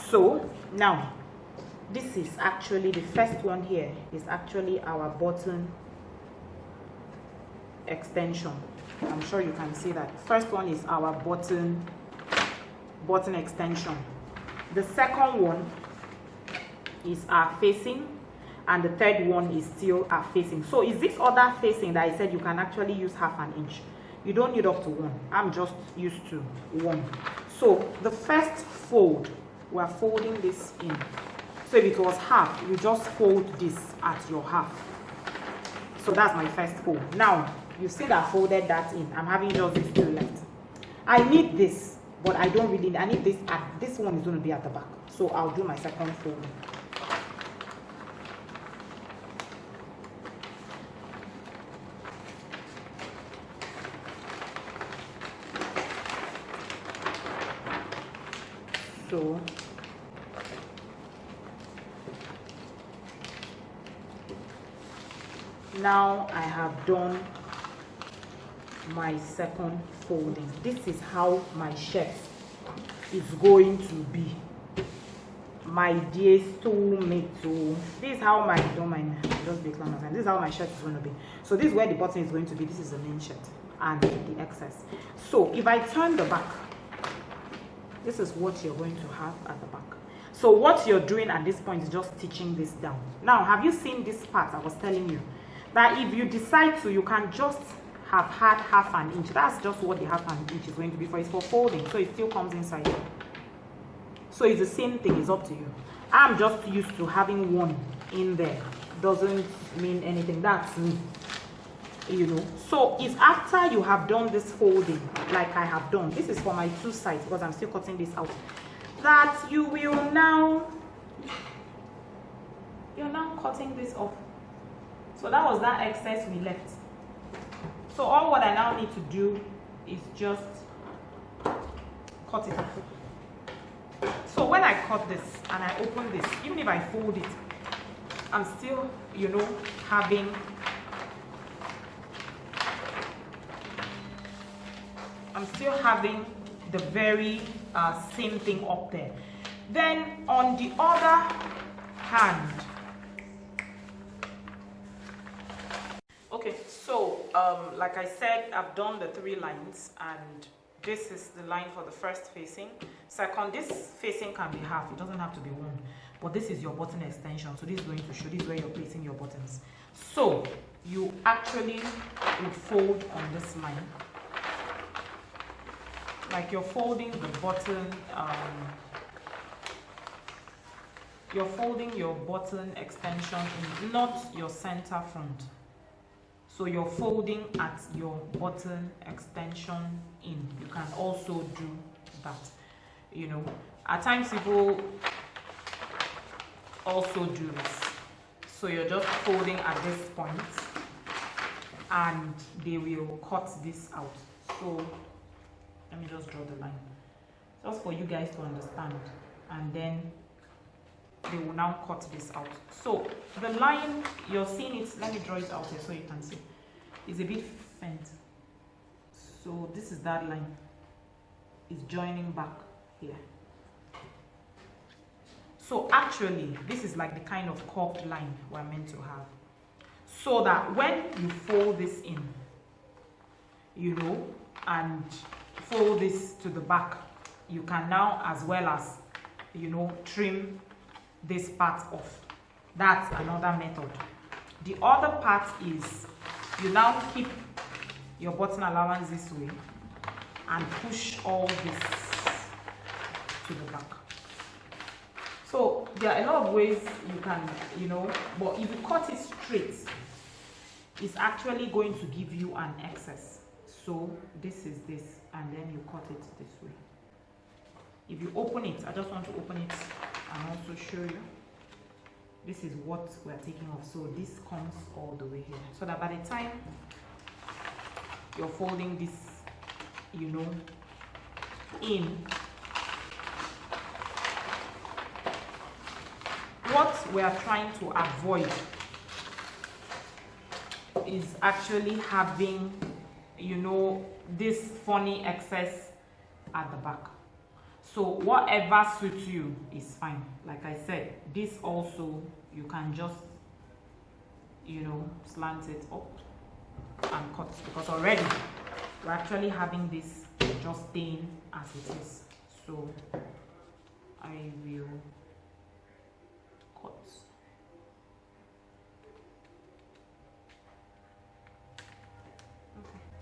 Speaker 1: So now this is actually the first one. Here is actually our button extension. I'm sure you can see that. First one is our button extension. The second one is our facing, and the third one is still our facing. So is this other facing that I said you can actually use 1/2 inch. You don't need up to 1. I'm just used to 1. So the first fold, we're folding this in. So if it was 1/2, you just fold this at your 1/2. So that's my first fold. Now you see that I folded that in. I'm having just this two left. I need this, but I don't really, I need this at, this one is going to be at the back. So I'll do my second fold. So now I have done my second folding. This is how my shirt is going to be, my dear soulmate. This is how my, don't mind, just be clear, this is how my shirt is going to be. So this is where the button is going to be. This is the main shirt and the excess. So if I turn the back, this is what you're going to have at the back. So what you're doing at this point is just stitching this down. Now, have you seen this part I was telling you? That if you decide to, you can just have had half an inch. That's just what the half an inch is going to be for. It's for folding, so it still comes inside. So it's the same thing, it's up to you. I'm just used to having one in there. Doesn't mean anything. That's me, you know. So it's after you have done this folding, like I have done. This is for my two sides because I'm still cutting this out. That you're now cutting this off. So that was that excess we left. So all what I now need to do is just cut it off. So when I cut this and I open this, even if I fold it, I'm still, you know, having the very same thing up there. Then on the other hand, okay, so like I said, I've done the 3 lines, and this is the line for the first facing. Second, this facing can be half, it doesn't have to be 1, but this is your button extension, so this is going to show, this is where you're placing your buttons. So you actually would fold on this line, like you're folding the button, you're folding your button extension in, not your center front. So you're folding at your button extension in. You can also do that, you know. At times people also do this. So you're just folding at this point and they will cut this out. So let me just draw the line just for you guys to understand, and then they will now cut this out. So the line you're seeing, it, let me draw it out here so you can see, is a bit bent. So this is that line, is joining back here. So actually this is like the kind of curved line we're meant to have, so that when you fold this in, you know, and fold this to the back, you can now, as well as, you know, trim this part off. That's another method. The other part is you now keep your button allowance this way and push all this to the back. So there are a lot of ways you can, you know, but if you cut it straight, it's actually going to give you an excess. So this is this, and then you cut it this way. If you open it, I just want to open it and also show you. This is what we're taking off. So this comes all the way here, so that by the time you're folding this, you know, in, what we are trying to avoid is actually having, you know, this funny excess at the back. So whatever suits you is fine. Like I said, this also, you can just, you know, slant it up and cut, because already we're actually having this just staying as it is. So I will cut.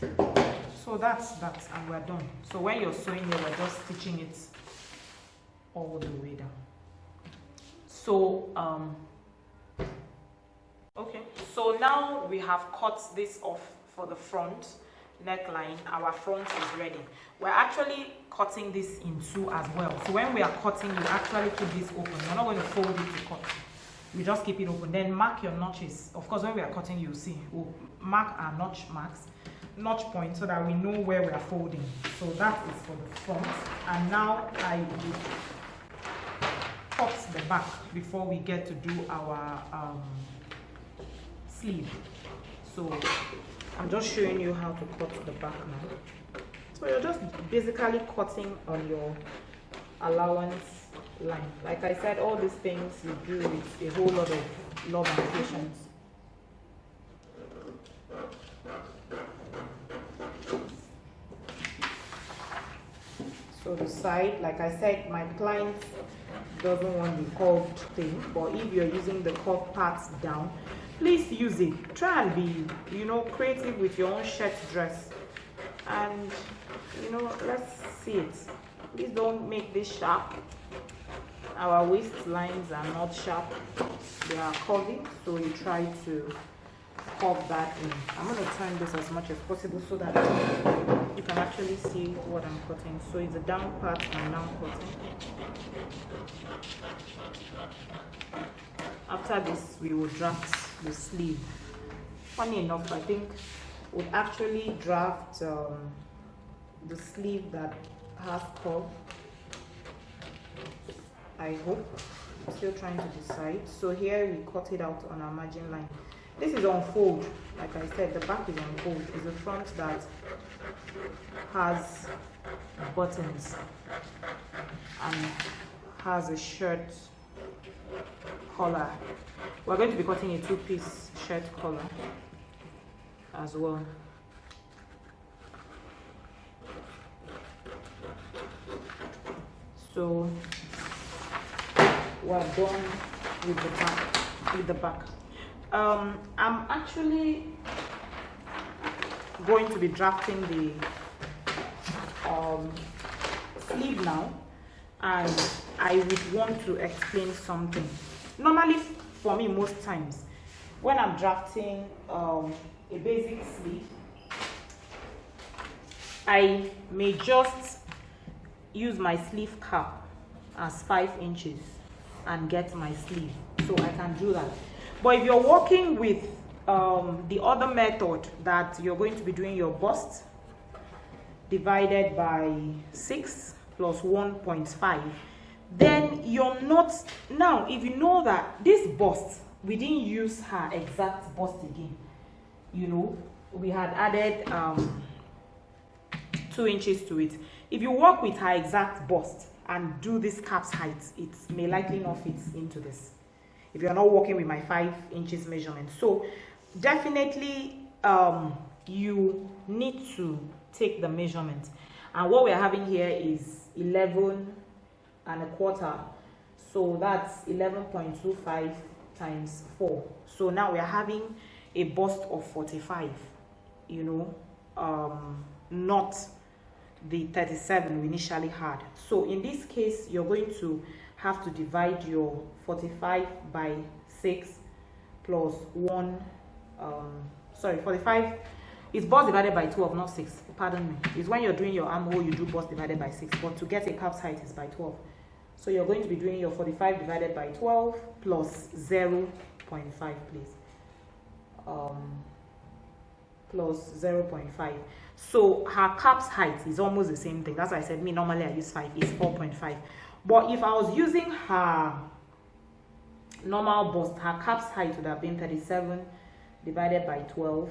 Speaker 1: Okay. So that's that, and we're done. So when you're sewing here, we're just stitching it all the way down. So okay, so now we have cut this off for the front neckline. Our front is ready. We're actually cutting this in 2 as well. So when we are cutting, you actually keep this open. You're not going to fold it to cut. We just keep it open. Then mark your notches. Of course, when we are cutting, you'll see we'll mark our notch notch point, so that we know where we are folding. So that is for the front. And now I will cut the back before we get to do our sleeve. So I'm just showing you how to cut the back now. So you're just basically cutting on your allowance line. Like I said, all these things you do with a whole lot of love and patience. So the side, like I said, my client doesn't want the curved thing, but if you're using the curved parts down, please use it. Try and be, creative with your own shirt dress, and let's see it. Please don't make this sharp. Our waistlines are not sharp, they are curvy, so you try to curve that in. I'm going to turn this as much as possible so that you can actually see what I'm cutting. So it's the down part I'm now cutting. After this, we will draft the sleeve. Funny enough, I think we'll actually draft the sleeve that has curve. I hope. I'm still trying to decide. So here we cut it out on our margin line. This is on fold. Like I said, the back is on fold. It's the front that has buttons and has a shirt collar. We're going to be cutting a two-piece shirt collar as well. So we're done with the back. I'm actually going to be drafting the sleeve now, and I would want to explain something. Normally, for me, most times when I'm drafting a basic sleeve, I may just use my sleeve cap as 5 inches and get my sleeve, so I can do that. But if you're working with the other method that you're going to be doing your bust divided by 6 plus 1.5, then you're not, now if you know that this bust, we didn't use her exact bust again, we had added 2 inches to it. If you work with her exact bust and do this cap's height, it may likely not fit into this if you're not working with my 5 inches measurement. So definitely you need to take the measurement, and what we're having here is 11.25, so that's 11.25 times 4. So now we're having a bust of 45, not the 37 we initially had. So in this case, you're going to have to divide your 45 by 6 plus 45 is bust divided by 12, not 6. Pardon me. It's when you're doing your armhole, you do bust divided by 6, but to get a cap's height is by 12. So you're going to be doing your 45 divided by 12 plus 0.5, please. Plus 0.5. So her cap's height is almost the same thing. That's why I said normally I use 5, it's 4.5. But if I was using her normal bust, her cap's height would have been 37 divided by 12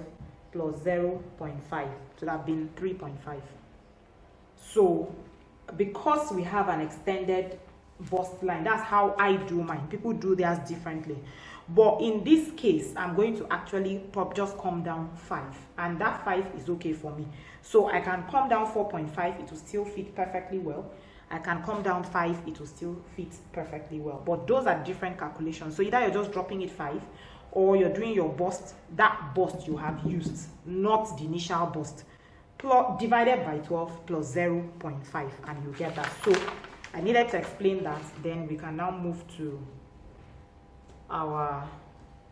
Speaker 1: plus 0.5, so would have been 3.5. So because we have an extended bust line, that's how I do mine. People do theirs differently. But in this case, I'm going to actually just come down 5, and that 5 is okay for me. So I can come down 4.5, it will still fit perfectly well. I can come down 5, it will still fit perfectly well. But those are different calculations. So either you're just dropping it 5, or you're doing your bust, that bust you have used, not the initial bust, divided by 12 plus 0.5, and you get that. So I needed to explain that. Then we can now move to our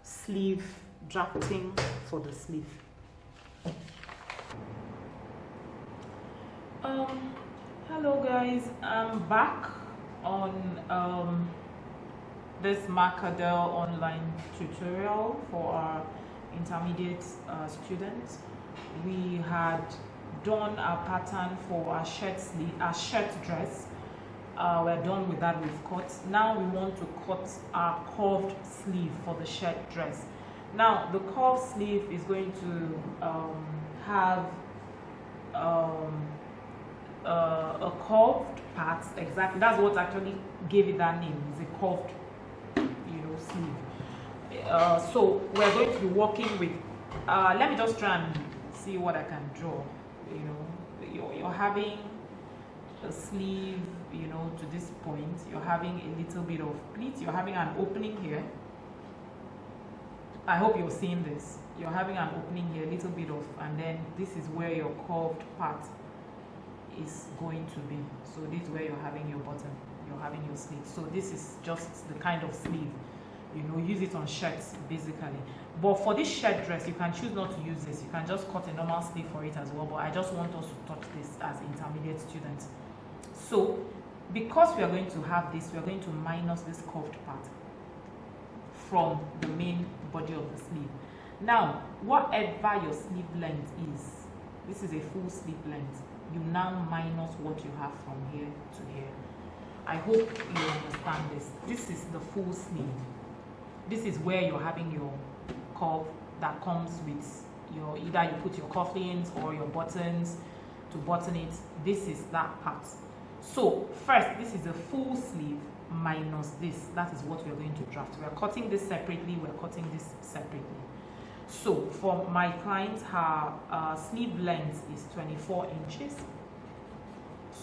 Speaker 1: sleeve drafting for the sleeve. Hello guys, I'm back on this Macadel online tutorial for our intermediate students. We had done our pattern for our shirt dress. We're done with that, we've cut. Now we want to cut our curved sleeve for the shirt dress. Now the curved sleeve is going to have a curved part. Exactly, that's what actually gave it that name, is a curved sleeve. So we're going to be working with let me just try and see what I can draw. You're having a sleeve, to this point. You're having a little bit of pleat, you're having an opening here, I hope you're seeing this. You're having an opening here, a little bit of, and then this is where your curved part is going to be. So this is where you're having your button, you're having your sleeve. So this is just the kind of sleeve, you know, use it on shirts basically. But for this shirt dress, you can choose not to use this. You can just cut a normal sleeve for it as well. But I just want us to touch this as intermediate students. So because we are going to have this, we are going to minus this curved part from the main body of the sleeve. Now, whatever your sleeve length is, this is a full sleeve length, you now minus what you have from here to here. I hope you understand this. This is the full sleeve. This is where you're having your curve that comes with your, either you put your cufflinks or your buttons to button it. This is that part. So first, this is a full sleeve minus this. That is what we're going to draft. We're cutting this separately, we're cutting this separately. So for my client, her sleeve length is 24 inches.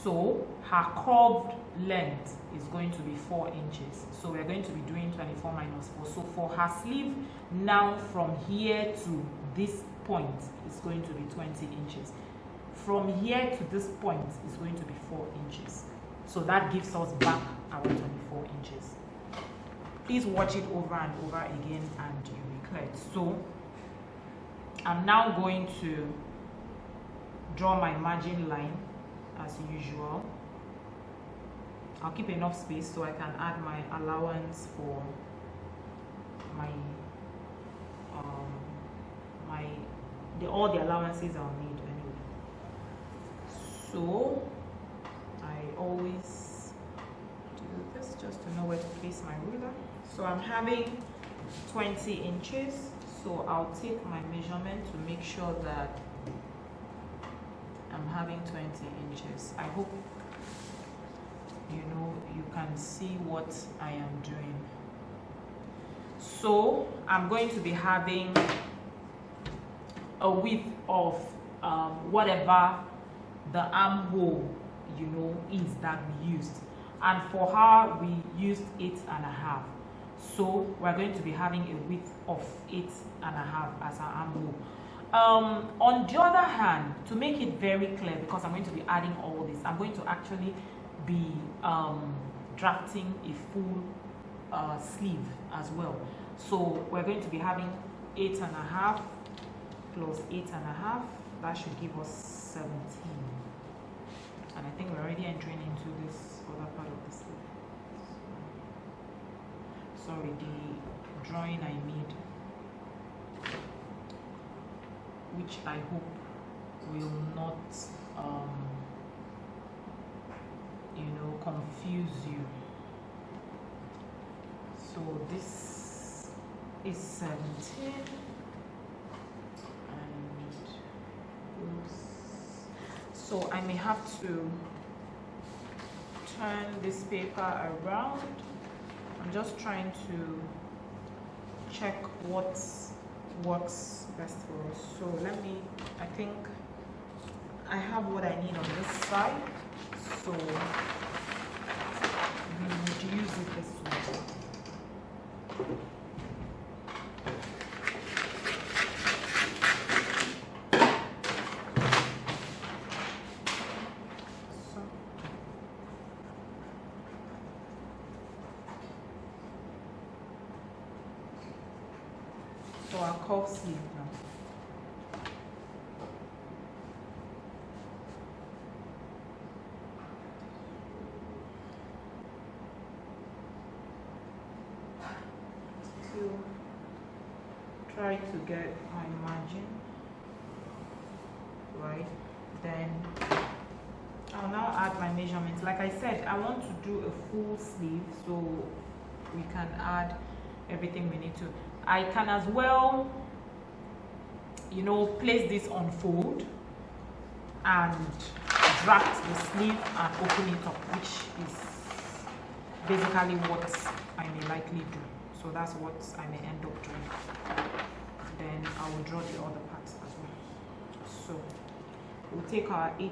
Speaker 1: So her curved length is going to be 4 inches. So we're going to be doing 24 minus 4. So for her sleeve, now from here to this point is going to be 20 inches. From here to this point is going to be 4 inches. So that gives us back our 24 inches. Please watch it over and over again and you'll be clear. So I'm now going to draw my margin line as usual. I'll keep enough space so I can add my allowance for my all the allowances I'll need anyway. So I always do this just to know where to place my ruler. So I'm having 20 inches. So I'll take my measurement to make sure that I'm having 20 inches. I hope you know you can see what I am doing. So I'm going to be having a width of whatever the armhole, you know, is that we used. And for her, we used 8.5. So we're going to be having a width of 8.5 as our armhole. On the other hand, to make it very clear, because I'm going to be adding all this, I'm going to actually be drafting a full sleeve as well. So we're going to be having 8.5 plus 8.5. That should give us 17. And I think we're already entering into this other part of the sleeve. Sorry, the drawing I made, which I hope will not, you know, confuse you. So this is 17, and so I may have to turn this paper around. I'm just trying to check what works best for us. So let me, I think I have what I need on this side. So we would use it this way. So our cuff sleeve now. To try to get my margin right, then I'll now add my measurements. Like I said, I want to do a full sleeve, so we can add everything we need to. I can as well, you know, place this on fold and draft the sleeve and open it up, which is basically what I may likely do. So that's what I may end up doing. Then I will draw the other parts as well. So we'll take our 8.8.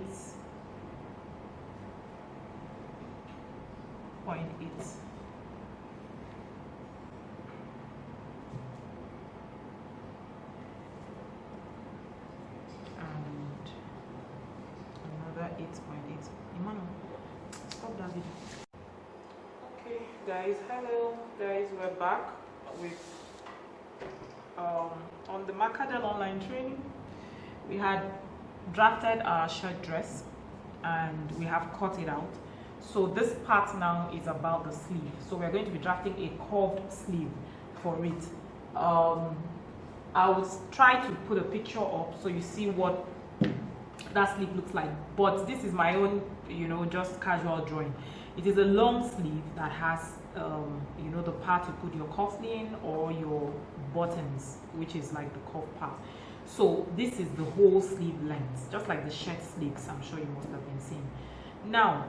Speaker 1: Okay, guys, hello, guys, we're back with on the Macadel online training. We had drafted our shirt dress and we have cut it out. So this part now is about the sleeve. So we're going to be drafting a curved sleeve for it. I will try to put a picture up so you see what that sleeve looks like, but this is my own, just casual drawing. It is a long sleeve that has the part to put your cuffling or your buttons, which is like the cuff part. So this is the whole sleeve length, just like the shirt sleeves I'm sure you must have been seeing. Now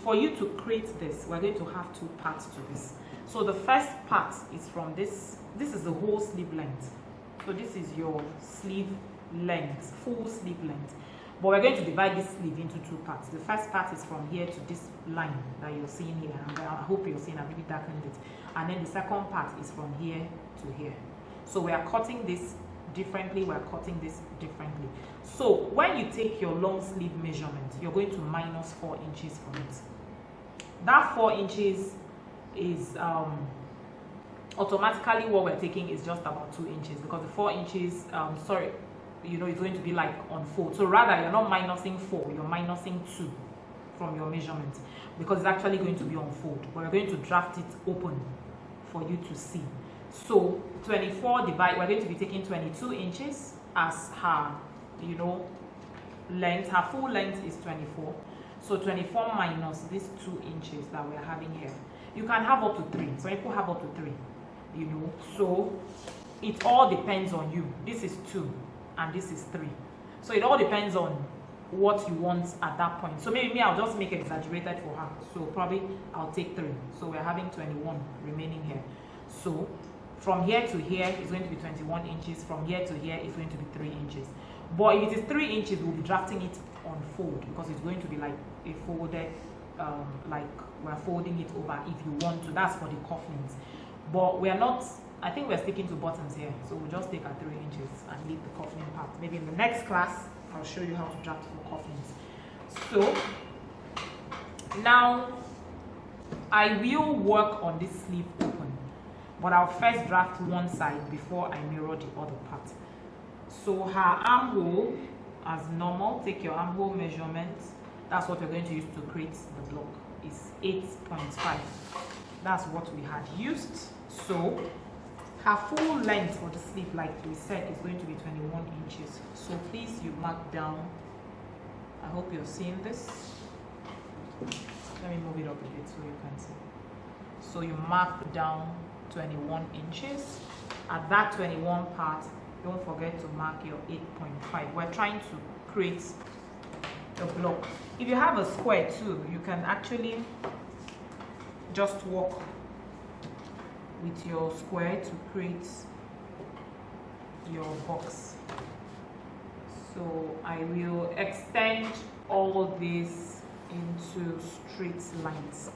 Speaker 1: for you to create this, we're going to have two parts to this. So the first part is from this is the whole sleeve length. So this is your sleeve length, full sleeve length. But we're going to divide this sleeve into two parts. The first part is from here to this line that you're seeing here. I hope you're seeing, I've really darkened it. And then the second part is from here to here. So we are cutting this differently, we're cutting this differently. So when you take your long sleeve measurement, you're going to minus 4 inches from it. That 4 inches is automatically what we're taking is just about 2 inches, because the 4 inches, it's going to be like on fold. So rather, you're not minusing 4, you're minusing 2 from your measurement, because it's actually going to be on fold. But we're going to draft it open for you to see. So 24 divide, we're going to be taking 22 inches as her, length. Her full length is 24. So 24 minus these 2 inches that we're having here. You can have up to 3. Some people have up to 3, So it all depends on you. This is 2 and this is 3. So it all depends on what you want at that point. So maybe I'll just make exaggerated for her. So probably I'll take 3. So we're having 21 remaining here. So from here to here is going to be 21 inches. From here to here is going to be 3 inches. But if it is 3 inches, we'll be drafting it on fold, because it's going to be like a folded, like we're folding it over if you want to. That's for the cufflinks. But we're not, I think we're sticking to buttons here. So we'll just take our 3 inches and leave the cuffling part. Maybe in the next class, I'll show you how to draft for cufflinks. So now I will work on this sleeve open, but I'll first draft one side before I mirror the other part. So her armhole, as normal, take your armhole measurement. That's what we're going to use to create the block. Is 8.5. That's what we had used. So her full length for the sleeve, like we said, is going to be 21 inches. So please, you mark down. I hope you're seeing this. Let me move it up a bit so you can see. So you mark down 21 inches. At that 21 part, don't forget to mark your 8.5. We're trying to create a block. If you have a square too, you can actually just work with your square to create your box. So I will extend all this into straight lines.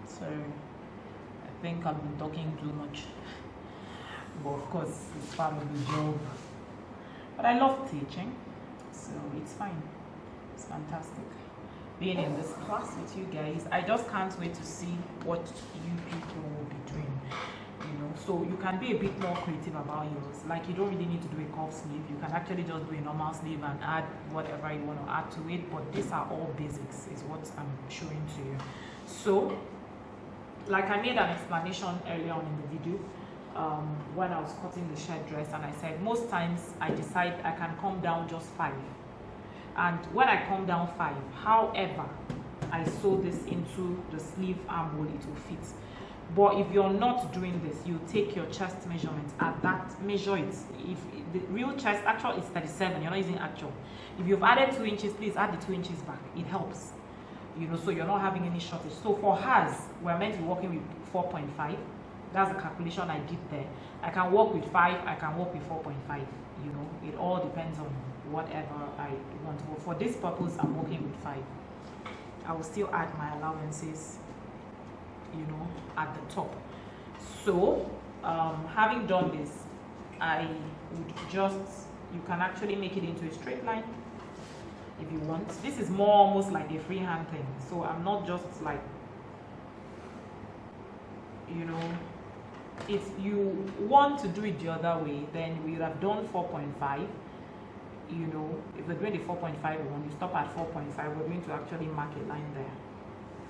Speaker 1: Sorry, I think I've been talking too much, but of course it's part of the job. But I love teaching, so it's fine. It's fantastic being in this class with you guys. I just can't wait to see what you people will be doing. So you can be a bit more creative about yours. Like, you don't really need to do a cuff sleeve. You can actually just do a normal sleeve and add whatever you want to add to it. But these are all basics, is what I'm showing to you. So, like I made an explanation earlier on in the video, when I was cutting the shirt dress, and I said most times I decide I can come down just 5. And when I come down 5, however, I sew this into the sleeve armhole, it will fit. But if you're not doing this, you take your chest measurement at that, measure it. If the real chest actual is 37, you're not using actual. If you've added 2 inches, please add the 2 inches back. It helps, so you're not having any shortage. So for hers, we're meant to be working with 4.5. That's the calculation I did there. I can work with 5, I can work with 4.5. It all depends on whatever I want. But for this purpose, I'm working with 5. I will still add my allowances, at the top. So having done this, I would you can actually make it into a straight line. if you want. This is more almost like a freehand thing, so I'm not just like, you know, if you want to do it the other way, then we would have done 4.5. You know, if we're doing the 4.5 one, you stop at 4.5, we're going to actually mark a line there,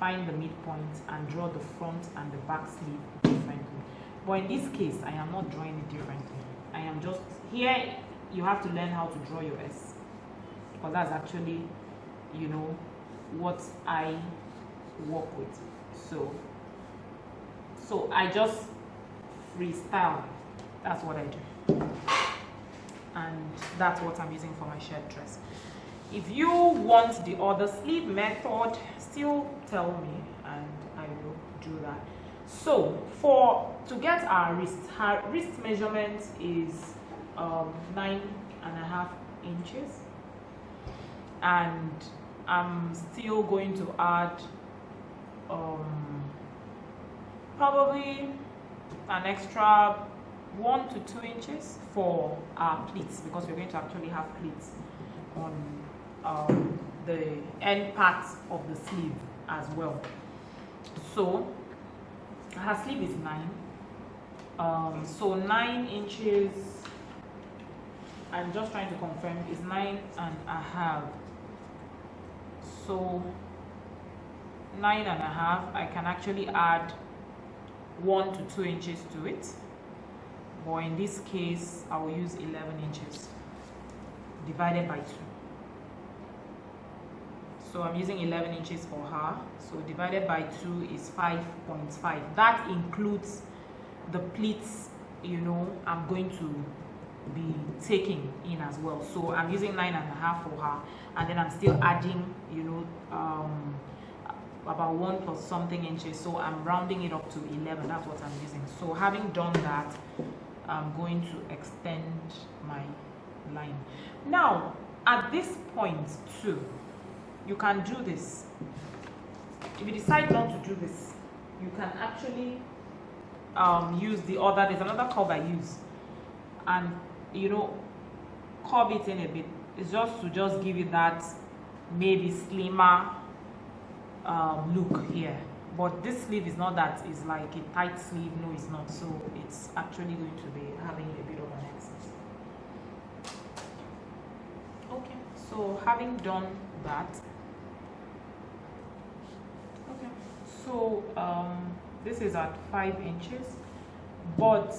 Speaker 1: find the midpoint and draw the front and the back sleeve differently. But in this case, I am not drawing it differently. I am just here. You have to learn how to draw your S, because that's actually, you know, what I work with. So I just freestyle. That's what I do, and that's what I'm using for my shirt dress. If you want the other sleeve method, still tell me and I will do that. So to get our wrist measurement is 9.5 inches, and I'm still going to add probably an extra 1 to 2 inches for our pleats, because we're going to actually have pleats on the end part of the sleeve as well. So her sleeve is 9, so 9 inches, I'm just trying to confirm, is 9.5. So 9.5, I can actually add 1 to 2 inches to it, but in this case I will use 11 inches divided by 2. So I'm using 11 inches for her, so divided by 2 is 5.5. That includes the pleats, you know, I'm going to be taking in as well. So I'm using 9.5 for her, and then I'm still adding, you know, about 1 plus something inches, so I'm rounding it up to 11. That's what I'm using. So having done that, I'm going to extend my line. Now at this point too, you can do this. If you decide not to do this, you can actually use the other, there's another curve I use, and you know, curve it in a bit. It's just to give you that maybe slimmer look here. But this sleeve is not that, it's like a tight sleeve. No, it's not. So it's actually going to be having a bit of an excess. Okay, so having done that, okay, so this is at 5 inches, but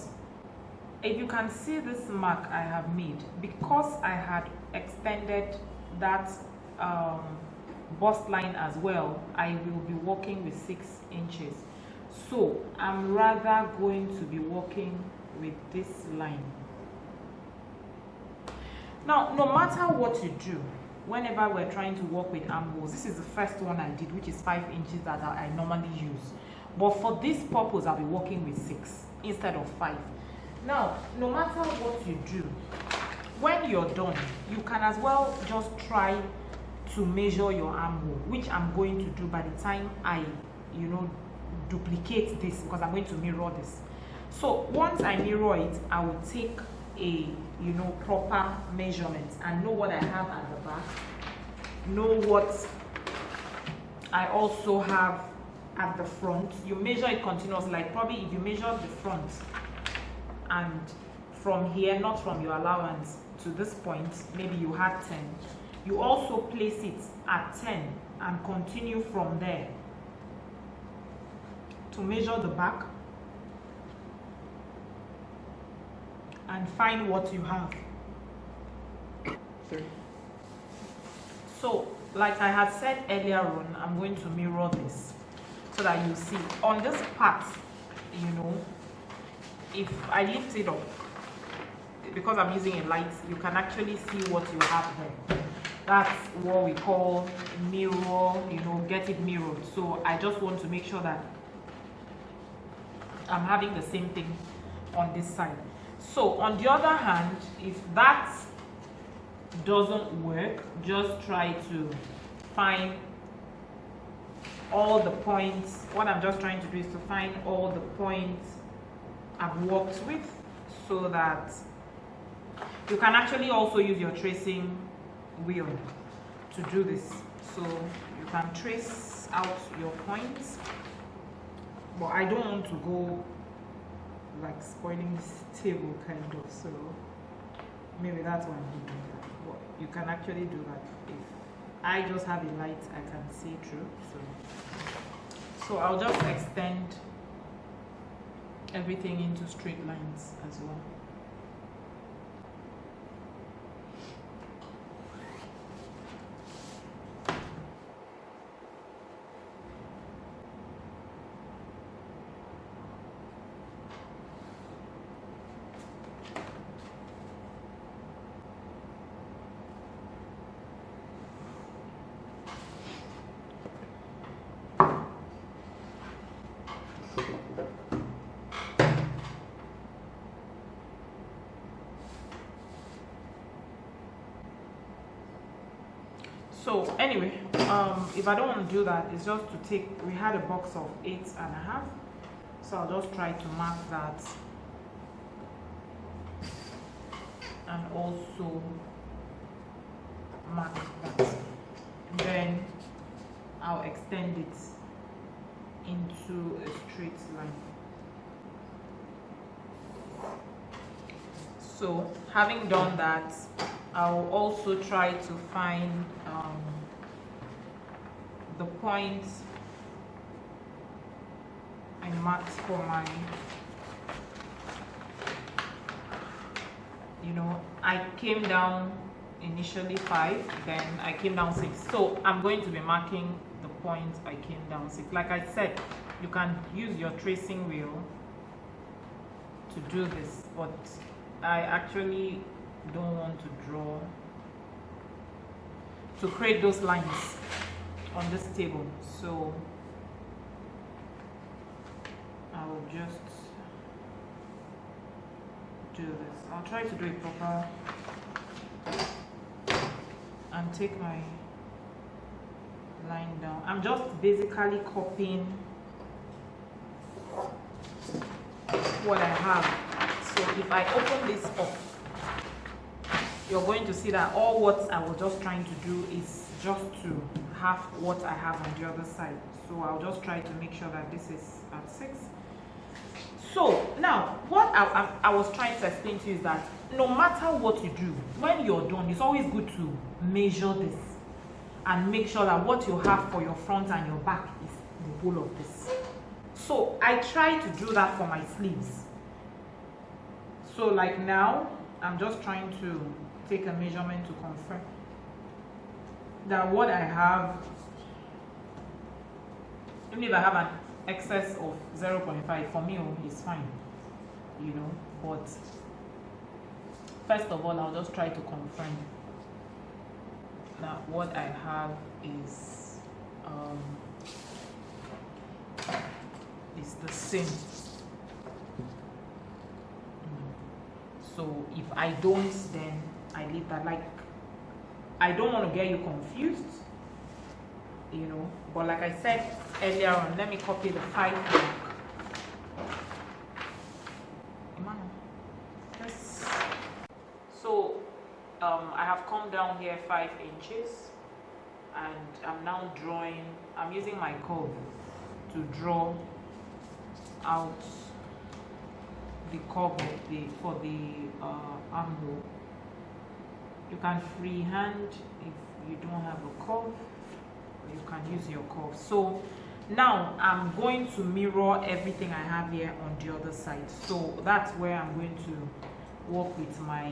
Speaker 1: if you can see this mark I have made, because I had extended that bust line as well, I will be working with 6 inches. So I'm rather going to be working with this line. Now, no matter what you do, whenever we're trying to work with armholes, this is the first one I did, which is 5 inches that I normally use. But for this purpose, I'll be working with 6 instead of 5. Now, no matter what you do, when you're done, you can as well just try to measure your armhole, which I'm going to do by the time I, you know, duplicate this, because I'm going to mirror this. So once I mirror it, I will take a, you know, proper measurement and know what I have at the back, know what I also have at the front. You measure it continuously, like probably if you measure the front and from here, not from your allowance to this point, maybe you had 10. You also place it at 10 and continue from there to measure the back and find what you have. 3. So, like I had said earlier on, I'm going to mirror this so that you see. On this part, you know, if I lift it up, because I'm using a light, you can actually see what you have there. That's what we call mirror, you know, get it mirrored. So I just want to make sure that I'm having the same thing on this side. So on the other hand, if that doesn't work, just try to find all the points. What I'm just trying to do is to find all the points I've worked with, so that you can actually also use your tracing wheel to to do this. So you can trace out your points, but I don't want to go like spoiling this table kind of, so maybe that's why I'm doing that. But you can actually do that. If I just have a light I can see through, so I'll just extend everything into straight lines as well. So anyway, if I don't want to do that, it's just to take, we had a box of 8.5, so I'll just try to mark that and also mark that. Then I'll extend it into a straight line. So having done that, I'll also try to find the points I marked for my, I came down initially 5, then I came down 6. So I'm going to be marking the points I came down 6. Like I said, you can use your tracing wheel to do this, but I actually don't want to draw to create those lines on this table, so I will just do this. I'll try to do it proper and take my line down. I'm just basically copying what I have. So if I open this up, you're going to see that all what I was just trying to do is just to have what I have on the other side. So I'll just try to make sure that this is at 6. So now what I was trying to explain to you is that no matter what you do, when you're done, it's always good to measure this and make sure that what you have for your front and your back is the whole of this. So I try to do that for my sleeves. So like now, I'm just trying to take a measurement to confirm that what I have, even if I have an excess of 0.5, for me it's fine, but first of all I'll just try to confirm that what I have is the same. So if I don't, then I leave that. Like, I don't want to get you confused, but like I said earlier on, let me copy the 5 mark. Yes. So I have come down here 5 inches and I'm now drawing, I'm using my curve to draw out the curve for the armhole. You can freehand if you don't have a curve, you can use your curve. So now I'm going to mirror everything I have here on the other side. So that's where I'm going to work with my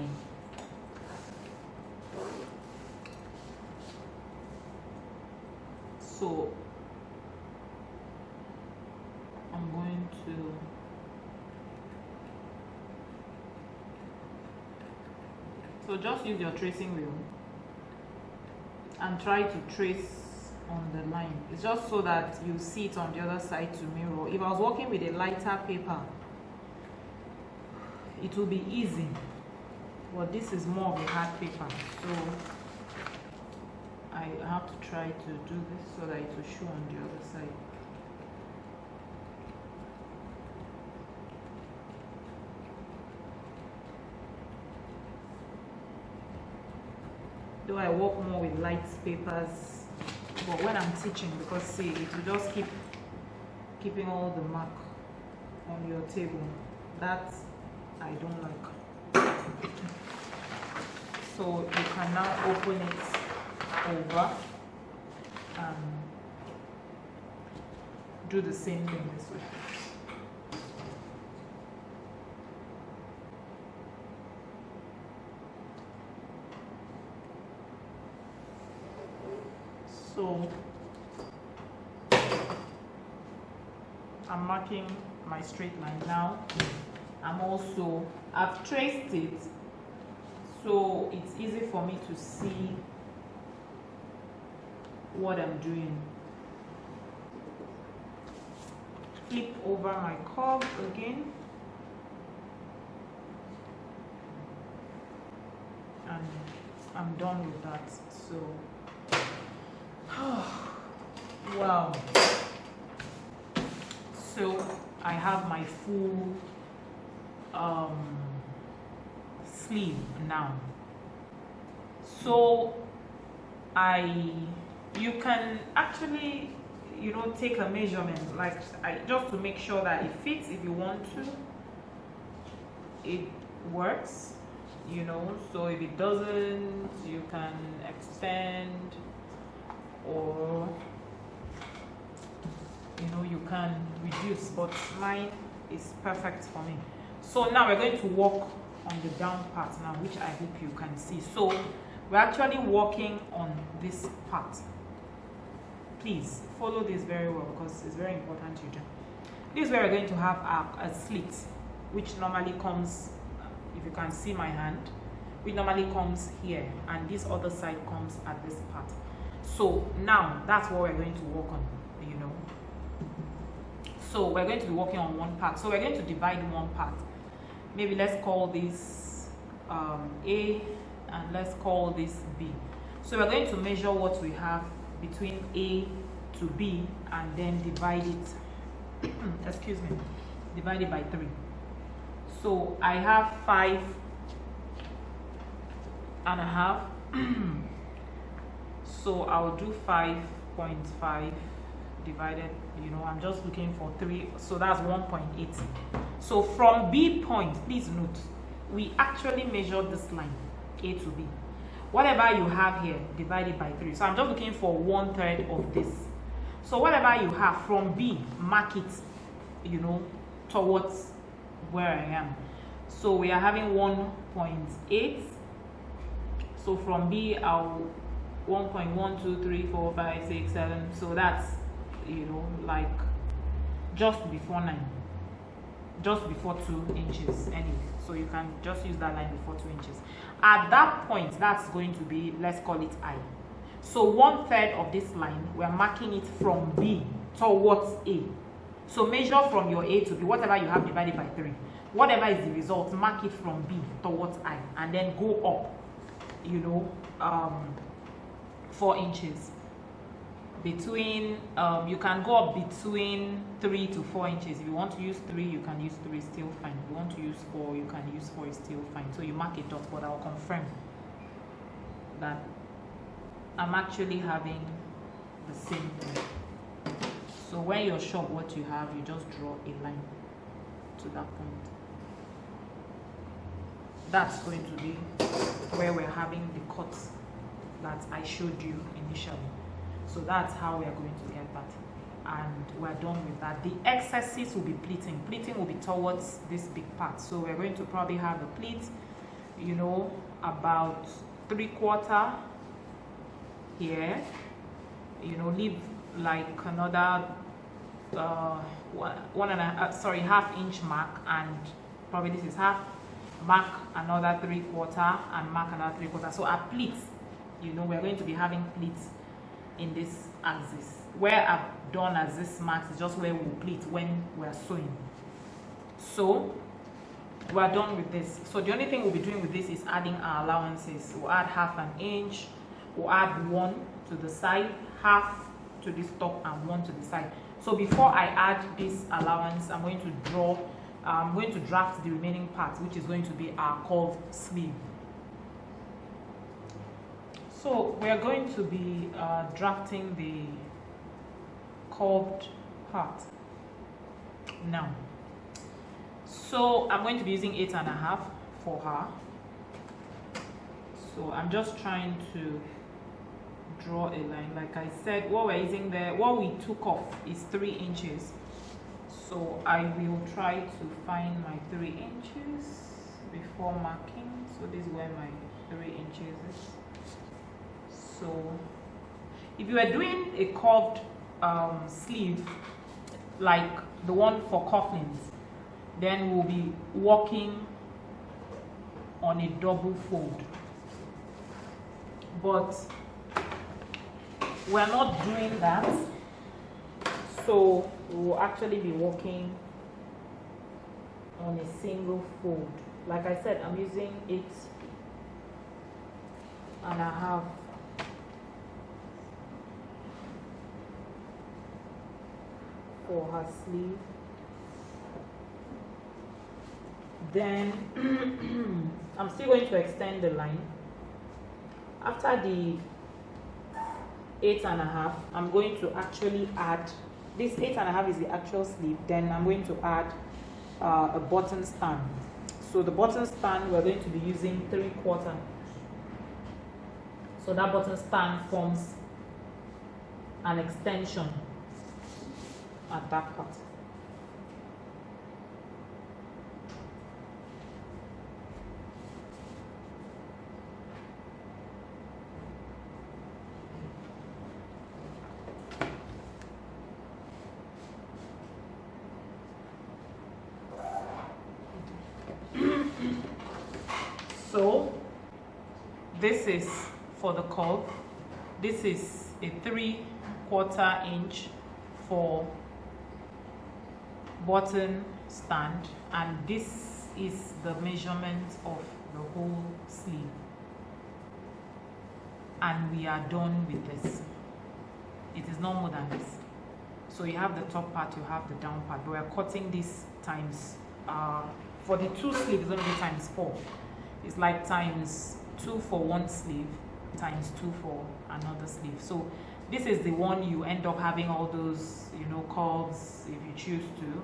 Speaker 1: so I'm going to just use your tracing wheel and try to trace on the line. It's just so that you see it on the other side to mirror. If I was working with a lighter paper, it will be easy, but this is more of a hard paper, so I have to try to do this so that it will show on the other side. though I work more with light papers, but when I'm teaching, because see, it will just keeping all the mark on your table. That I don't like. So you can now open it over and do the same thing this way. So I'm marking my straight line now. I've traced it, so it's easy for me to see what I'm doing. Flip over my curve again, and I'm done with that. So wow. So I have my full sleeve now. So you can actually, you know, take a measurement, like just to make sure that it fits. If you want to, it works, you know. So if it doesn't, you can extend, or you know, you can reduce, but mine is perfect for me. So now we're going to work on the down part now, which I hope you can see. So we're actually working on this part. Please follow this very well, because it's very important you do. This is where we're going to have a slit, which normally comes, if you can see my hand, which normally comes here, and this other side comes at this part. So now that's what we're going to work on, you know. So we're going to be working on one part. So we're going to divide one part. Maybe let's call this A, and let's call this B. So we're going to measure what we have between A to B, and then divide it excuse me, divide it by 3. So I have 5.5. So I'll do 5.5 divided, you know, I'm just looking for 3, so that's 1.80. So from B point, please note, we actually measured this line A to B. Whatever you have here, divide it by 3. So I'm just looking for 1/3 of this. So whatever you have from B, mark it, you know, towards where I am. So we are having 1.8. So from B, I'll 1.1, 2, 3, 4, 5, 6, 7. So that's, you know, like just before 9, just before 2 inches anyway. So you can just use that line before 2 inches. At that point, that's going to be, let's call it I. So 1/3 of this line, we're marking it from B towards A. So measure from your A to B, whatever you have divided by 3. Whatever is the result, mark it from B towards I, and then go up, you know, 4 inches. Between, you can go up between 3 to 4 inches. If you want to use 3, you can use 3, still fine. If you want to use 4, you can use 4, it's still fine. So you mark it up, but I'll confirm that I'm actually having the same thing. So when you're sure what you have, you just draw a line to that point. That's going to be where we're having the cut that I showed you initially. So that's how we are going to get that, and we're done with that. The excesses will be pleating. Pleating will be towards this big part. So we're going to probably have a pleat, you know, about 3/4 here, you know, leave like another half inch mark, and probably this is half, mark another 3/4, and mark another 3/4. So our pleats, you know, we're going to be having pleats in this axis. Where I've done as this marks is just where we'll pleat when we're sewing. So we're done with this. So the only thing we'll be doing with this is adding our allowances. We'll add 1/2 inch, we'll add 1 to the side, 1/2 to this top, and 1 to the side. So before I add this allowance, I'm going to draft the remaining part, which is going to be our curved sleeve. So we are going to be drafting the curved part now. So I'm going to be using 8.5 for her. So I'm just trying to draw a line. Like I said, what we're using there, what we took off is 3 inches. So I will try to find my 3 inches before marking. So this is where my 3 inches is. So if you are doing a curved sleeve like the one for cufflinks, then we'll be working on a double fold. But we're not doing that, so we'll actually be working on a single fold. Like I said, I'm using 8.5 for her sleeve. Then I'm still going to extend the line. After the 8.5, I'm going to actually add, this 8.5 is the actual sleeve, then I'm going to add a button stand. So the button stand, we're going to be using 3/4. So that button stand forms an extension at that part. So this is for the curve. This is a 3/4 inch for button stand, and this is the measurement of the whole sleeve, and we are done with this. It is not more than this. So you have the top part, you have the down part, but we are cutting this times for the 2 sleeves, it's going to be times 4. It's like times 2 for one sleeve, times 2 for another sleeve. So this is the one you end up having all those, curves if you choose to,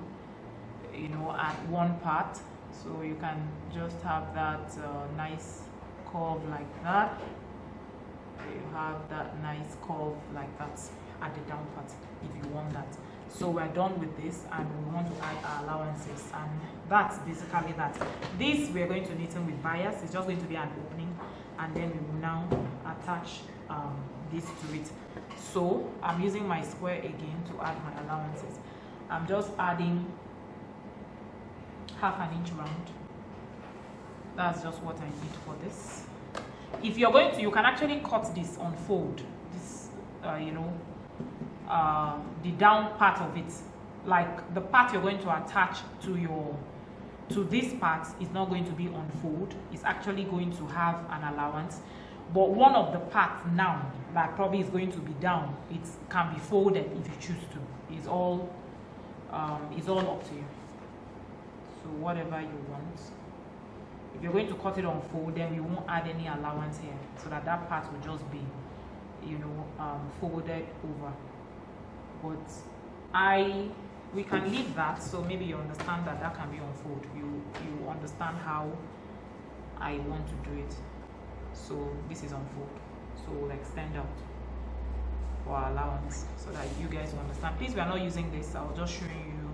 Speaker 1: at one part. So you can just have that nice curve like that. You have that nice curve like that at the down part if you want that. So we're done with this, and we want to add our allowances, and that's basically that. This we're going to knit in with bias. It's just going to be an opening, and then we will now attach this to it. So I'm using my square again to add my allowances. I'm just adding 1/2 inch round. That's just what I need for this. If you're going to, you can actually cut this on fold. This, the down part of it, like the part you're going to attach to this part is not going to be on fold. It's actually going to have an allowance, but one of the parts now that probably is going to be down, it can be folded if you choose to. It's all up to you. So whatever you want. If you're going to cut it on fold, then we won't add any allowance here, so that part will just be folded over. But we can leave that, so maybe you understand that can be on fold. You understand how I want to do it. So this is on fold, so we'll extend out for our allowance so that you guys will understand. Please, we are not using this. I'll just show you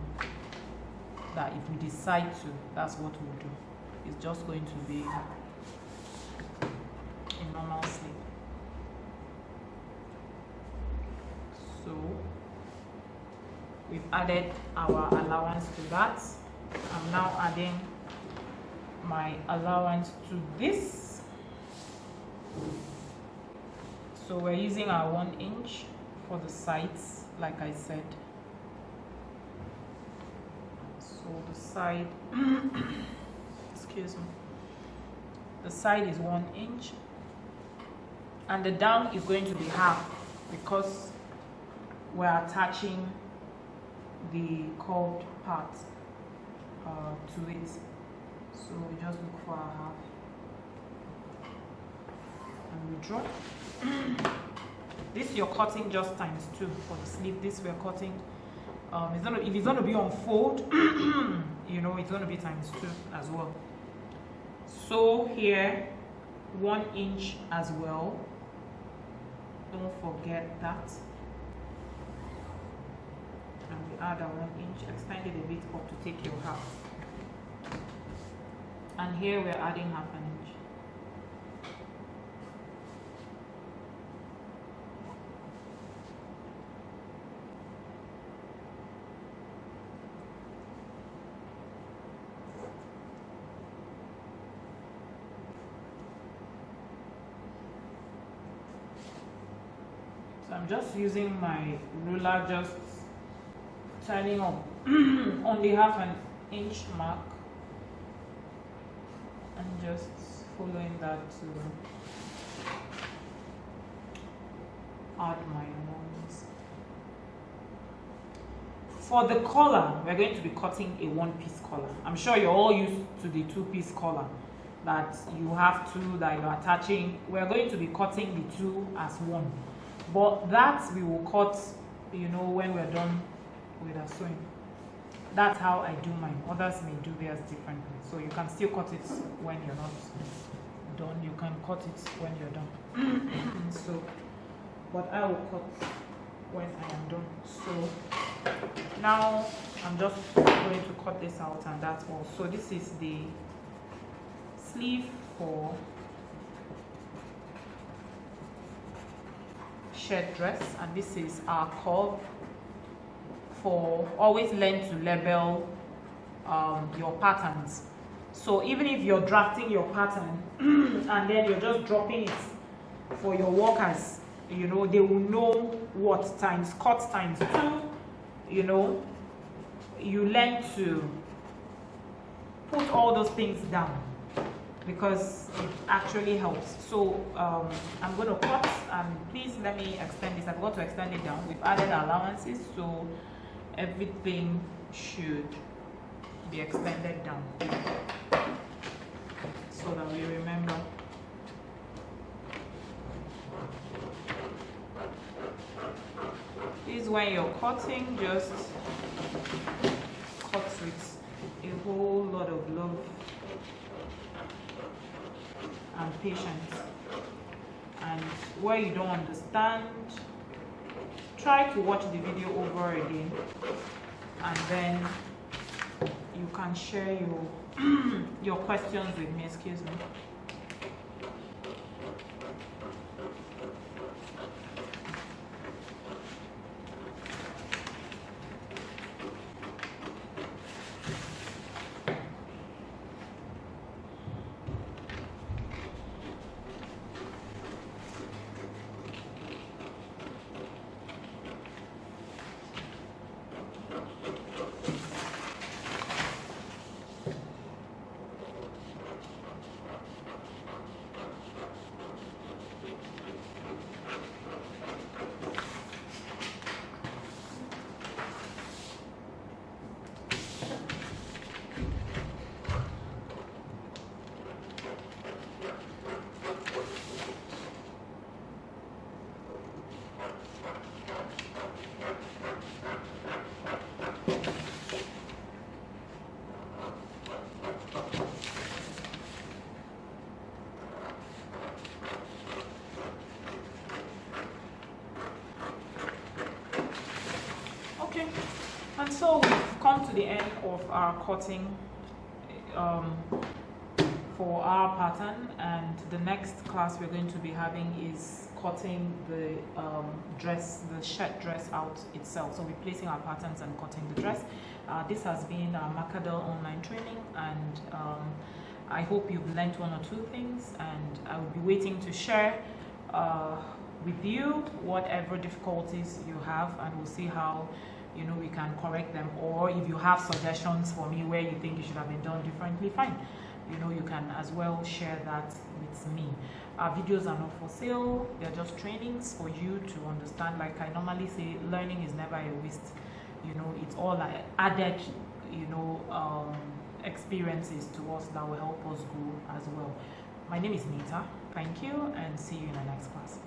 Speaker 1: that if we decide to, that's what we'll do. It's just going to be a normal sleeve. So we've added our allowance to that. I'm now adding my allowance to this. So we're using our 1 inch for the sides, like I said. So the side excuse me, the side is 1 inch, and the down is going to be 1/2, because we're attaching the curved part to it. So we just look for our 1/2 and we draw. This you're cutting just times 2 for the sleeve. This we're cutting. If it's gonna be on fold, you know, it's gonna be times 2 as well. So here, 1 inch as well. Don't forget that. And we add a 1 inch, extend it a bit up to take your half. And here we're adding half an inch. So I'm just using my ruler, just turning up on the half an inch mark and just following that to add my lines. For the collar, we're going to be cutting a 1-piece collar. I'm sure you're all used to the 2-piece collar that you have 2 that you're attaching. We're going to be cutting the 2 as 1, but that we will cut, you know, when we're done with our sewing. That's how I do mine. Others may do theirs differently. So you can still cut it when you're not done. You can cut it when you're done. So, but I will cut when I am done. So now I'm just going to cut this out, and that's all. So this is the sleeve for shirt dress, and this is our curve. For always learn to label your patterns. So even if you're drafting your pattern and then you're just dropping it for your workers, you know, they will know what times cut times 2, you know, you learn to put all those things down because it actually helps. So I'm going to cut, and please let me extend this. I've got to extend it down. We've added allowances, so everything should be extended down so that we remember. This is when you're cutting, just cut with a whole lot of love and patience. And where you don't understand, try to watch the video over again, and then you can share your questions with me. Excuse me. And so we've come to the end of our cutting for our pattern, and the next class we're going to be having is cutting the the shirt dress out itself. So we're placing our patterns and cutting the dress. This has been our Macadel online training, and I hope you've learned 1 or 2 things, and I will be waiting to share with you whatever difficulties you have, and we'll see how, you know, we can correct them. Or if you have suggestions for me where you think it should have been done differently, fine, you know, you can as well share that with me. Our videos are not for sale, they're just trainings for you to understand. Like I normally say, learning is never a waste, you know, it's all like added, you know, experiences to us that will help us grow as well. My name is Nita. Thank you, and see you in the next class.